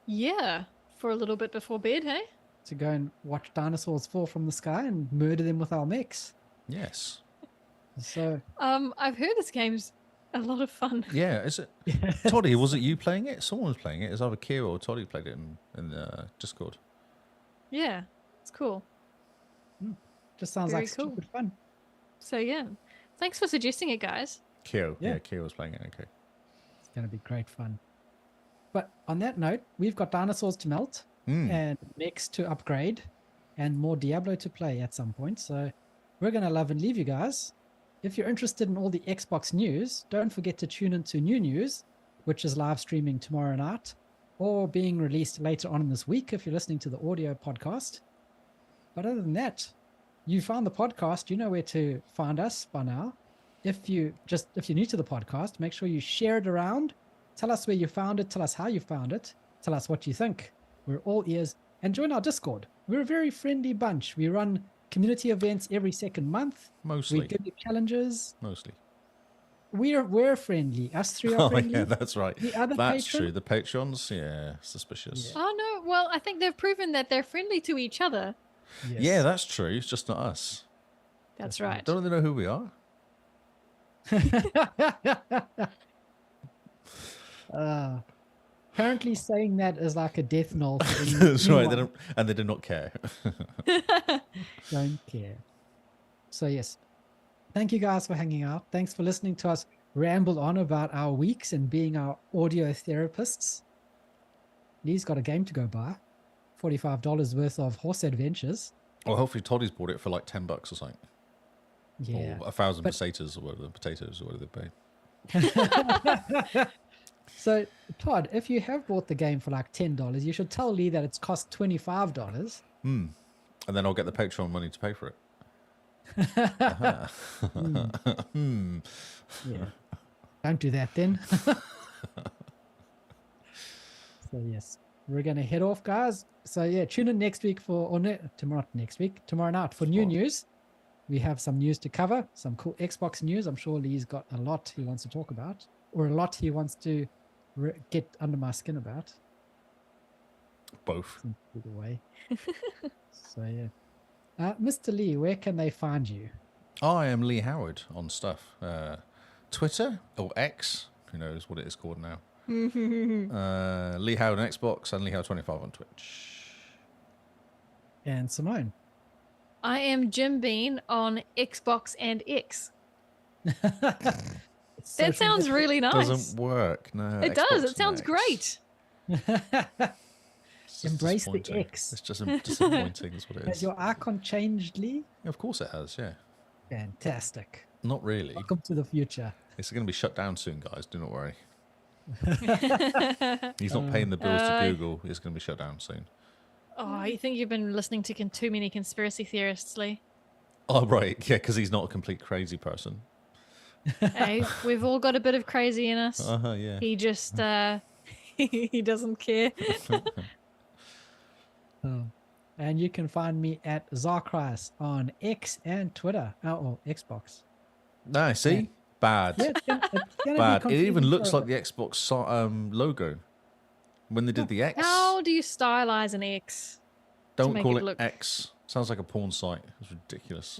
Yeah, for a little bit before bed, hey? to go and watch dinosaurs fall from the sky and murder them with our mechs. Yes. So I've heard this game's a lot of fun. Yeah, is it? Toddy, was it you playing it? Someone was playing it. It's either Kira or Toddy played it in the Discord. Yeah, it's cool. just sounds Very like cool. stupid fun. So yeah, thanks for suggesting it, guys. Kira, Yeah. yeah, Kira was playing it. Okay. It's going to be great fun. But on that note, we've got dinosaurs to melt and mechs to upgrade and more Diablo to play at some point. So we're going to love and leave you guys. If you're interested in all the Xbox news, don't forget to tune into New News, which is live streaming tomorrow night or being released later on in this week if you're listening to the audio podcast. But other than that, you found the podcast, you know where to find us by now. If you're new to the podcast, make sure you share it around. Tell us where you found it. Tell us how you found it. Tell us what you think. We're all ears. And join our Discord. We're a very friendly bunch. We run community events every second month. Mostly. We give you challenges. Mostly. We're friendly. Us three are Oh, friendly. yeah, that's right. The other That's patron? true. The patrons, yeah, suspicious. Yeah. Oh no, well I think they've proven that they're friendly to each other. Yes. Yeah, that's true. It's just not us. That's right. Don't they know who we are? Apparently, saying that is like a death knell for That's right. anyone. They do not care. Don't care. So yes, thank you guys for hanging out. Thanks for listening to us ramble on about our weeks and being our audio therapists. Lee's got a game to go buy. $45 worth of horse adventures. Well, hopefully Toddy's bought it for like $10 or something. Yeah. Or 1,000 But- potatoes or whatever they pay. So, Todd, if you have bought the game for like $10, you should tell Lee that it's cost $25. And then I'll get the Patreon money to pay for it. Yeah. Don't do that then. So, yes, we're going to head off, guys. So, yeah, tune in next week tomorrow night for new news. We have some news to cover, some cool Xbox news. I'm sure Lee's got a lot he wants to talk about, or a lot he wants to get under my skin about. Both. Either way. So, yeah. Mr. Lee, where can they find you? I am Lee Howard on stuff. Twitter or X, who knows what it is called now. Lee Howard on Xbox and Lee Howard 25 on Twitch. And Simone. I am Jim Bean on Xbox and X. That sounds really nice. Doesn't work. No, It Xbox does. It and sounds X. great. It's just Embrace the disappointing. X. It's just disappointing. Is what it Has is. your icon changed, Lee? Of course it has. Yeah. Fantastic. Not really. Welcome to the future. It's going to be shut down soon, guys. Do not worry. He's not paying the bills to Google. It's going to be shut down soon. Oh, you think you've been listening to too many conspiracy theorists, Lee? Oh, right. Yeah, because he's not a complete crazy person. Hey, we've all got a bit of crazy in us. Yeah. He just, he doesn't care. And you can find me at Zarkris on X and Twitter. Or Xbox. No, see? Bad. Yeah, it's gonna Bad. be It even confusing looks for- like the Xbox logo. When they did the X. How do you stylize an X? Don't make call it it look- X. Sounds like a porn site. It's ridiculous.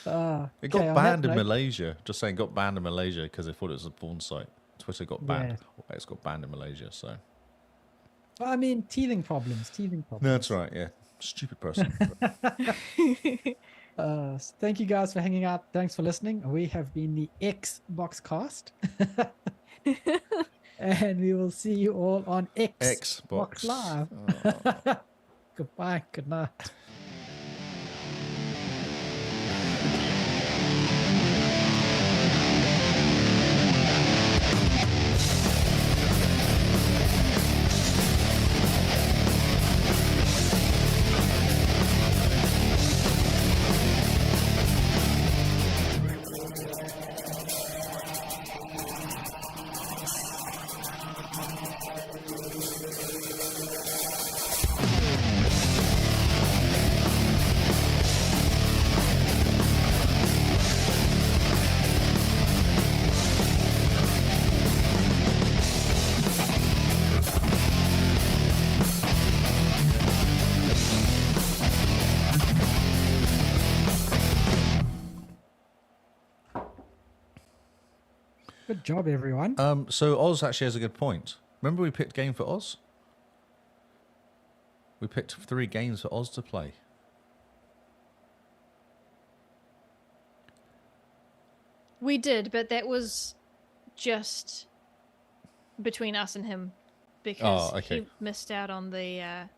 It okay, got on banned that in note- Malaysia. Just saying, got banned in Malaysia because they thought it was a porn site. Twitter got banned. Yeah. It's got banned in Malaysia, so. Well, I mean, teething problems. No, that's right, yeah. Stupid person. Thank you guys for hanging out. Thanks for listening. We have been the XboxCast. And we will see you all on Xbox Xbox. Live. Goodbye. Good night. Good job, everyone. So Oz actually has a good point. Remember we picked game for Oz? We picked 3 games for Oz to play. We did, but that was just between us and him because Oh, okay. he missed out on the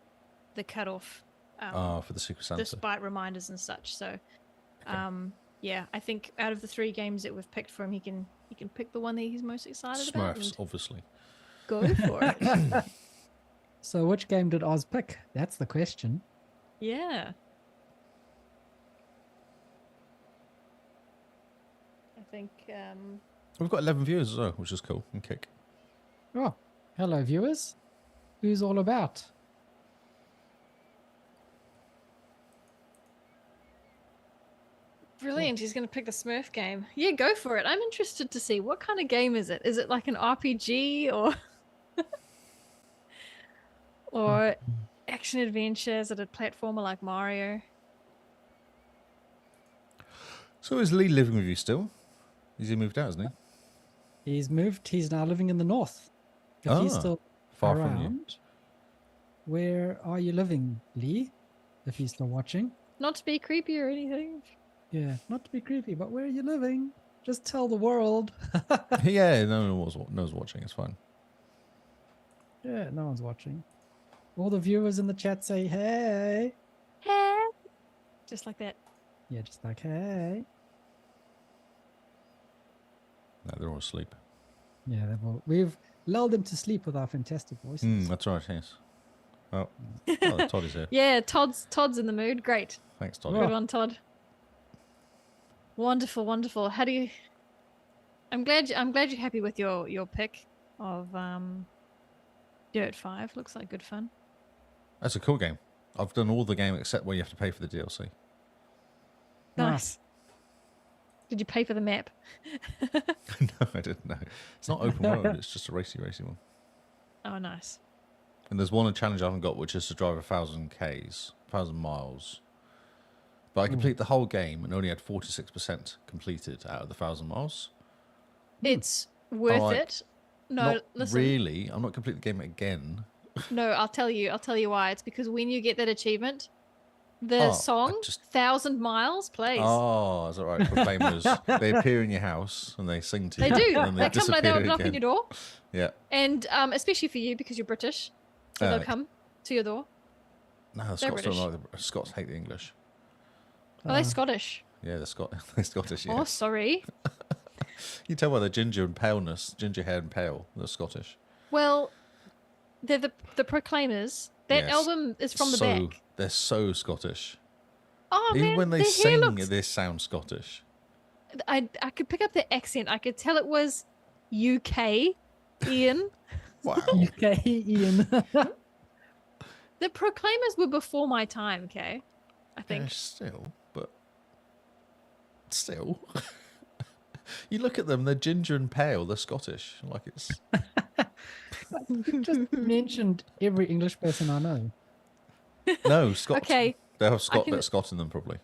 cutoff. For the Secret Santa. Despite reminders and such. So, yeah, I think out of the 3 games that we've picked for him, he can pick the one that he's most excited about. Smurfs, And obviously. go for it. So which game did Oz pick? That's the question. Yeah. I think We've got 11 viewers as well, which is cool. And kick. Oh, hello, viewers. Who's all about? brilliant. He's going to pick the Smurf game. Yeah, go for it. I'm interested to see what kind of game is it. Is it like an RPG or or action adventure? Is it a platformer like Mario? So is Lee living with you still? He's moved out, hasn't he? He's moved. He's now living in the north. If he's Ah, still far around, from you. where are you living, Lee? If he's still watching. Not to be creepy or anything. Yeah, not to be creepy, but where are you living? Just tell the world. Yeah, no one knows watching. It's fine. Yeah, no one's watching. All the viewers in the chat say, hey. Hey. Just like that. Yeah, just like, hey. No, they're all asleep. Yeah, we've lulled them to sleep with our fantastic voices. That's right. Yes. Oh, Todd is here. Yeah, Todd's in the mood. Great. Thanks, Todd. Good one, Todd. Wonderful, wonderful. How do you? I'm glad you're happy with your pick of Dirt 5. Looks like good fun. That's a cool game. I've done all the game except where you have to pay for the DLC. Nice. Did you pay for the map? No, I didn't know. It's not open world. It's just a racy one. Oh, nice. And there's one challenge I haven't got, which is to drive 1,000 miles. But I complete the whole game and only had 46% completed out of the 1,000 miles. It's worth Alright. it. No, Not listen. really. I'm not completing the game again. No, I'll tell you why. It's because when you get that achievement, the song 1,000 Miles plays. Oh, is that right? Proclaimers. They appear in your house and they sing to They you. do. And They come like they'll knock on again. your door. Yeah. And especially for you because you're British. So they'll come to your door. No, the They're Scots don't British. like the Scots hate the English. Are they Scottish? Yeah, they're Scottish. Yeah. Oh, sorry. You tell by their ginger hair and pale. They're Scottish. Well, they're the Proclaimers. That Yes. album is from the back. They're so Scottish. Oh, Even man, when they their hair sing, looks... they sound Scottish. I could pick up the accent. I could tell it was UK, Ian. Wow. UK, Ian. The Proclaimers were before my time, okay? I think. Yeah, still. You look at them, they're ginger and pale, they're Scottish. Like it's You just mentioned every English person I know. no Scots. Okay. They have Scott can- bit of Scot in them probably.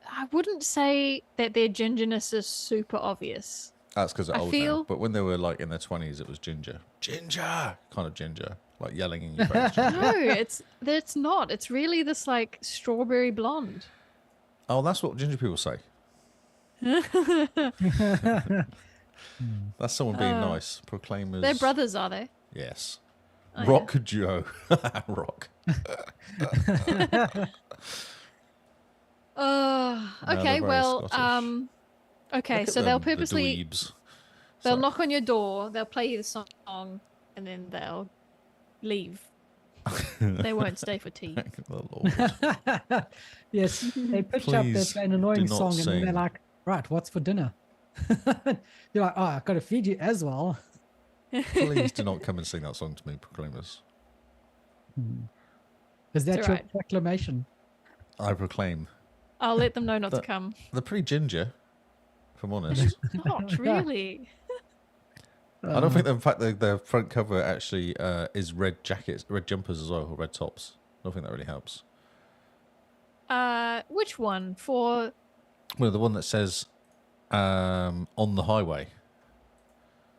I wouldn't say that their gingerness is super obvious. That's because they're I old now. feel- But when they were like in their 20s, it was ginger, kind of ginger, like yelling in your face. No, it's not. It's really this like strawberry blonde. Oh, that's what ginger people say. That's someone being nice. Proclaimers. They're brothers, are they? Yes. Oh, Rock Joe. Rock. Oh, No, okay. they're very Well, Scottish. okay. Look at So they'll them, the purposely dweebs. they'll Sorry. knock on your door. They'll play you the song, and then they'll leave. They won't stay for tea. Thank the Lord. Yes, they pitch up Please an annoying do not song and then they're sing. like, right, what's for dinner? You're like, oh, I've got to feed you as well. Please do not come and sing that song to me, Proclaimers. Is that It's your alright. proclamation? I proclaim. I'll let them know not to But- come. They're pretty ginger, if I'm honest. Not really. I don't think, in fact, the front cover actually is red jackets, red jumpers as well, or red tops. I don't think that really helps. Which one? For Well, the one that says on the highway.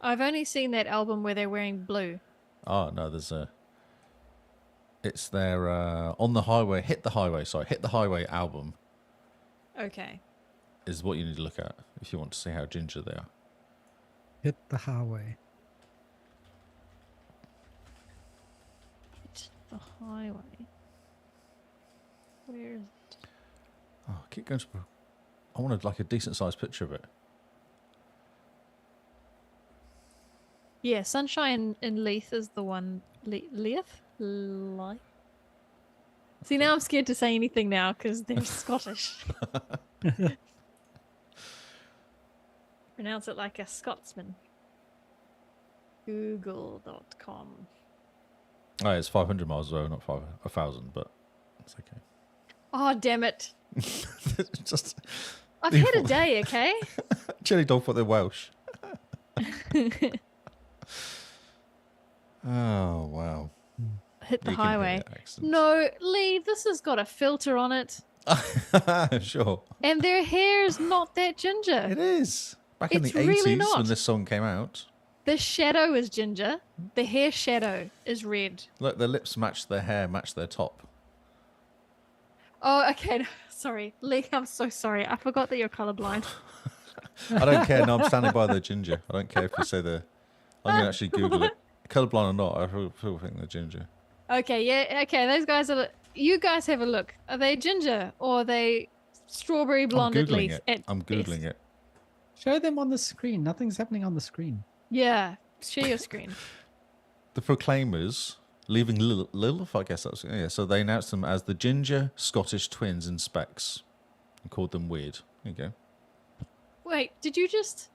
I've only seen that album where they're wearing blue. Oh, no, there's a... It's their on the highway, hit the highway album Okay. is what you need to look at if you want to see how ginger they are. Hit the highway. Hit the highway. Where is it? Oh, keep going to... I wanted like a decent sized picture of it. Yeah, Sunshine in Leith is the one. Leith? Leith? See, now I'm scared to say anything now because they're Scottish. Pronounce it like a Scotsman. Google.com. Oh, it's 500 miles away, not 1,000, but it's okay. Oh, damn it. Just I've had a day, okay? chili dog, but they're Welsh. Oh, wow. Hit the You can hear highway. the accents. No, Lee, this has got a filter on it. Sure. And their hair is not that ginger. It is. Back in the It's really 80s not. when this song came out, The shadow is ginger. The hair shadow is red. look, their lips match their hair, match their top. Oh, okay. No, sorry. Lee, I'm so sorry. I forgot that you're colorblind. I don't care. No, I'm standing by the ginger. I don't care if you say the. I'm going to actually Google it. Colorblind or not, I still think they're ginger. Okay, yeah, okay. Those guys are. You guys have a look. Are they ginger or are they strawberry blonde I'm at Googling least? it. I'm Googling it. Show them on the screen. Nothing's happening on the screen. Yeah, share your screen. The Proclaimers, leaving Lilith, I guess that's. Yeah, so they announced them as the Ginger Scottish Twins in specs and called them weird. There you go. Wait, did you just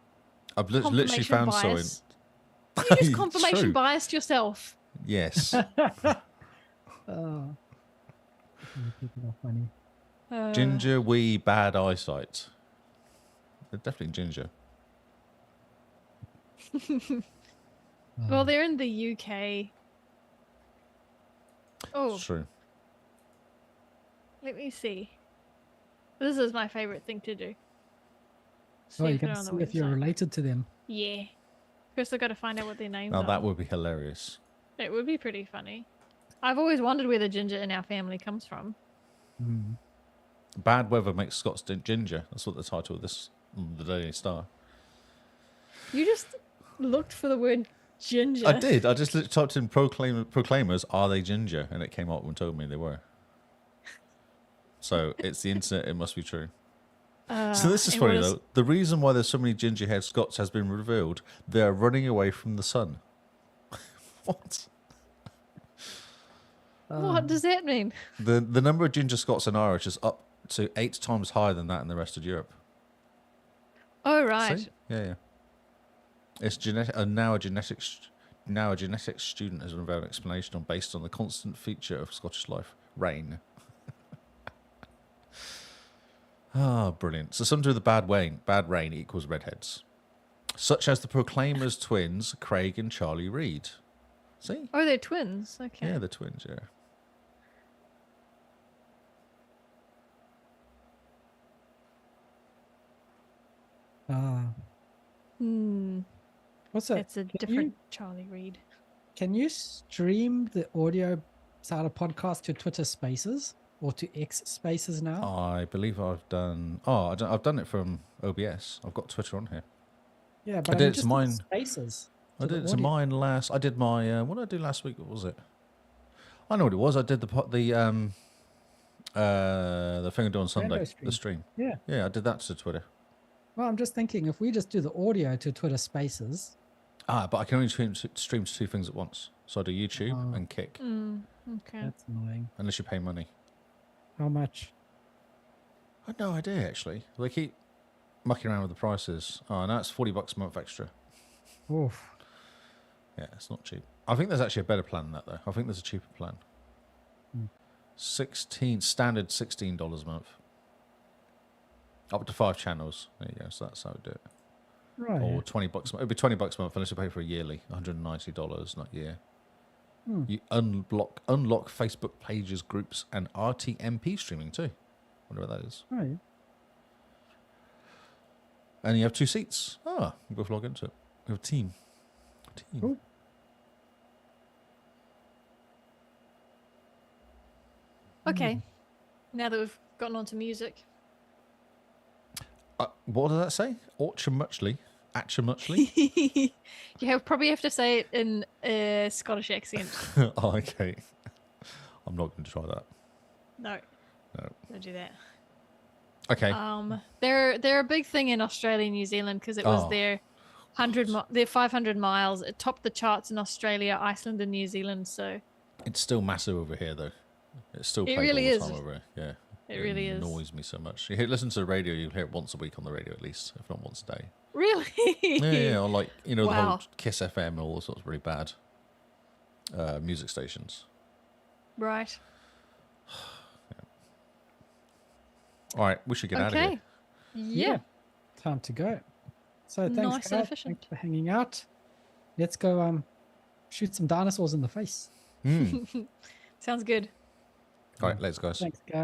I've literally confirmation found something. bias? You just It's confirmation true. biased yourself. Yes. Oh. People are funny. Ginger, wee, bad eyesight. They're definitely ginger. Well, they're in the UK. Oh, It's true. let me see. This is my favorite thing to do. See Oh, you if they're can on the see if you're website. related to them. Yeah. First, I've got to find out what their names Now are. that would be hilarious. It would be pretty funny. I've always wondered where the ginger in our family comes from. Mm. Bad weather makes Scots ginger. That's what the title of this, the Daily Star. You just looked for the word ginger. I did. I just typed in Proclaimers, are they ginger? And it came up and told me they were. So it's the internet. It must be true. So this is it funny, was- though. The reason why there's so many ginger-haired Scots has been revealed. They're running away from the sun. What? What does that mean? The number of ginger Scots and Irish is up to 8 times higher than that in the rest of Europe. Oh, right. See? Yeah. It's genetic. Now a genetics student has unveiled an explanation based on the constant feature of Scottish life: rain. Ah, brilliant. So something to do with the bad rain equals redheads, such as the Proclaimers twins, Craig and Charlie Reid. See? Oh, they're twins. Okay. Yeah, the twins. Yeah. Hmm. Also, It's a different Charlie Reid. can you stream the audio side of podcast to Twitter Spaces or to X Spaces now? I believe I've done. Oh, I've done it from OBS. I've got Twitter on here. Yeah, but I I did mean, it to just the mine. Spaces. I to did the it to audio. mine last. I did my. What did I do last week? What was it? I know what it was. I did the thing I do on Sunday. stream. The stream. Yeah. Yeah, I did that to Twitter. Well, I'm just thinking if we just do the audio to Twitter Spaces. But I can only stream to 2 things at once. So I do YouTube Oh. and Kick, Okay. That's annoying. unless you pay money. How much? I had no idea actually. They keep mucking around with the prices. Oh, now it's $40 a month extra. Oof. Yeah, it's not cheap. I think there's actually a better plan than that though. I think there's a cheaper plan. Standard $16 a month. Up to 5 channels. There you go. So that's how we do it. Right. Or $20 a month. It'd be $20 a month unless you pay for a yearly. $190, not year. You unlock Facebook pages, groups, and RTMP streaming too. Wonder what that is. Oh, yeah. And you have 2 seats. Ah, we'll both log into it. We have a team. Cool. Okay. Now that we've gotten onto music. What does that say? Muchly. Muchly. You probably have to say it in a Scottish accent. Oh, okay. I'm not going to try that. No. No. Don't do that. Okay. They're a big thing in Australia and New Zealand because it was Oh. their 500 miles. It topped the charts in Australia, Iceland, and New Zealand. So It's still massive over here, though. It's still It played really all is. the time over here. Yeah. It really is. annoys me so much. Listen to the radio, you hear it once a week on the radio at least, if not once a day. really, Yeah, or like, the whole Wow. Kiss FM and all sorts of really bad music stations. right? All right, we should get out of Okay. here. Yeah. Time to go. So thanks, Nice and guys. efficient. Thanks for hanging out. Let's go shoot some dinosaurs in the face. Sounds good. All right, let's guys. Thanks, guys.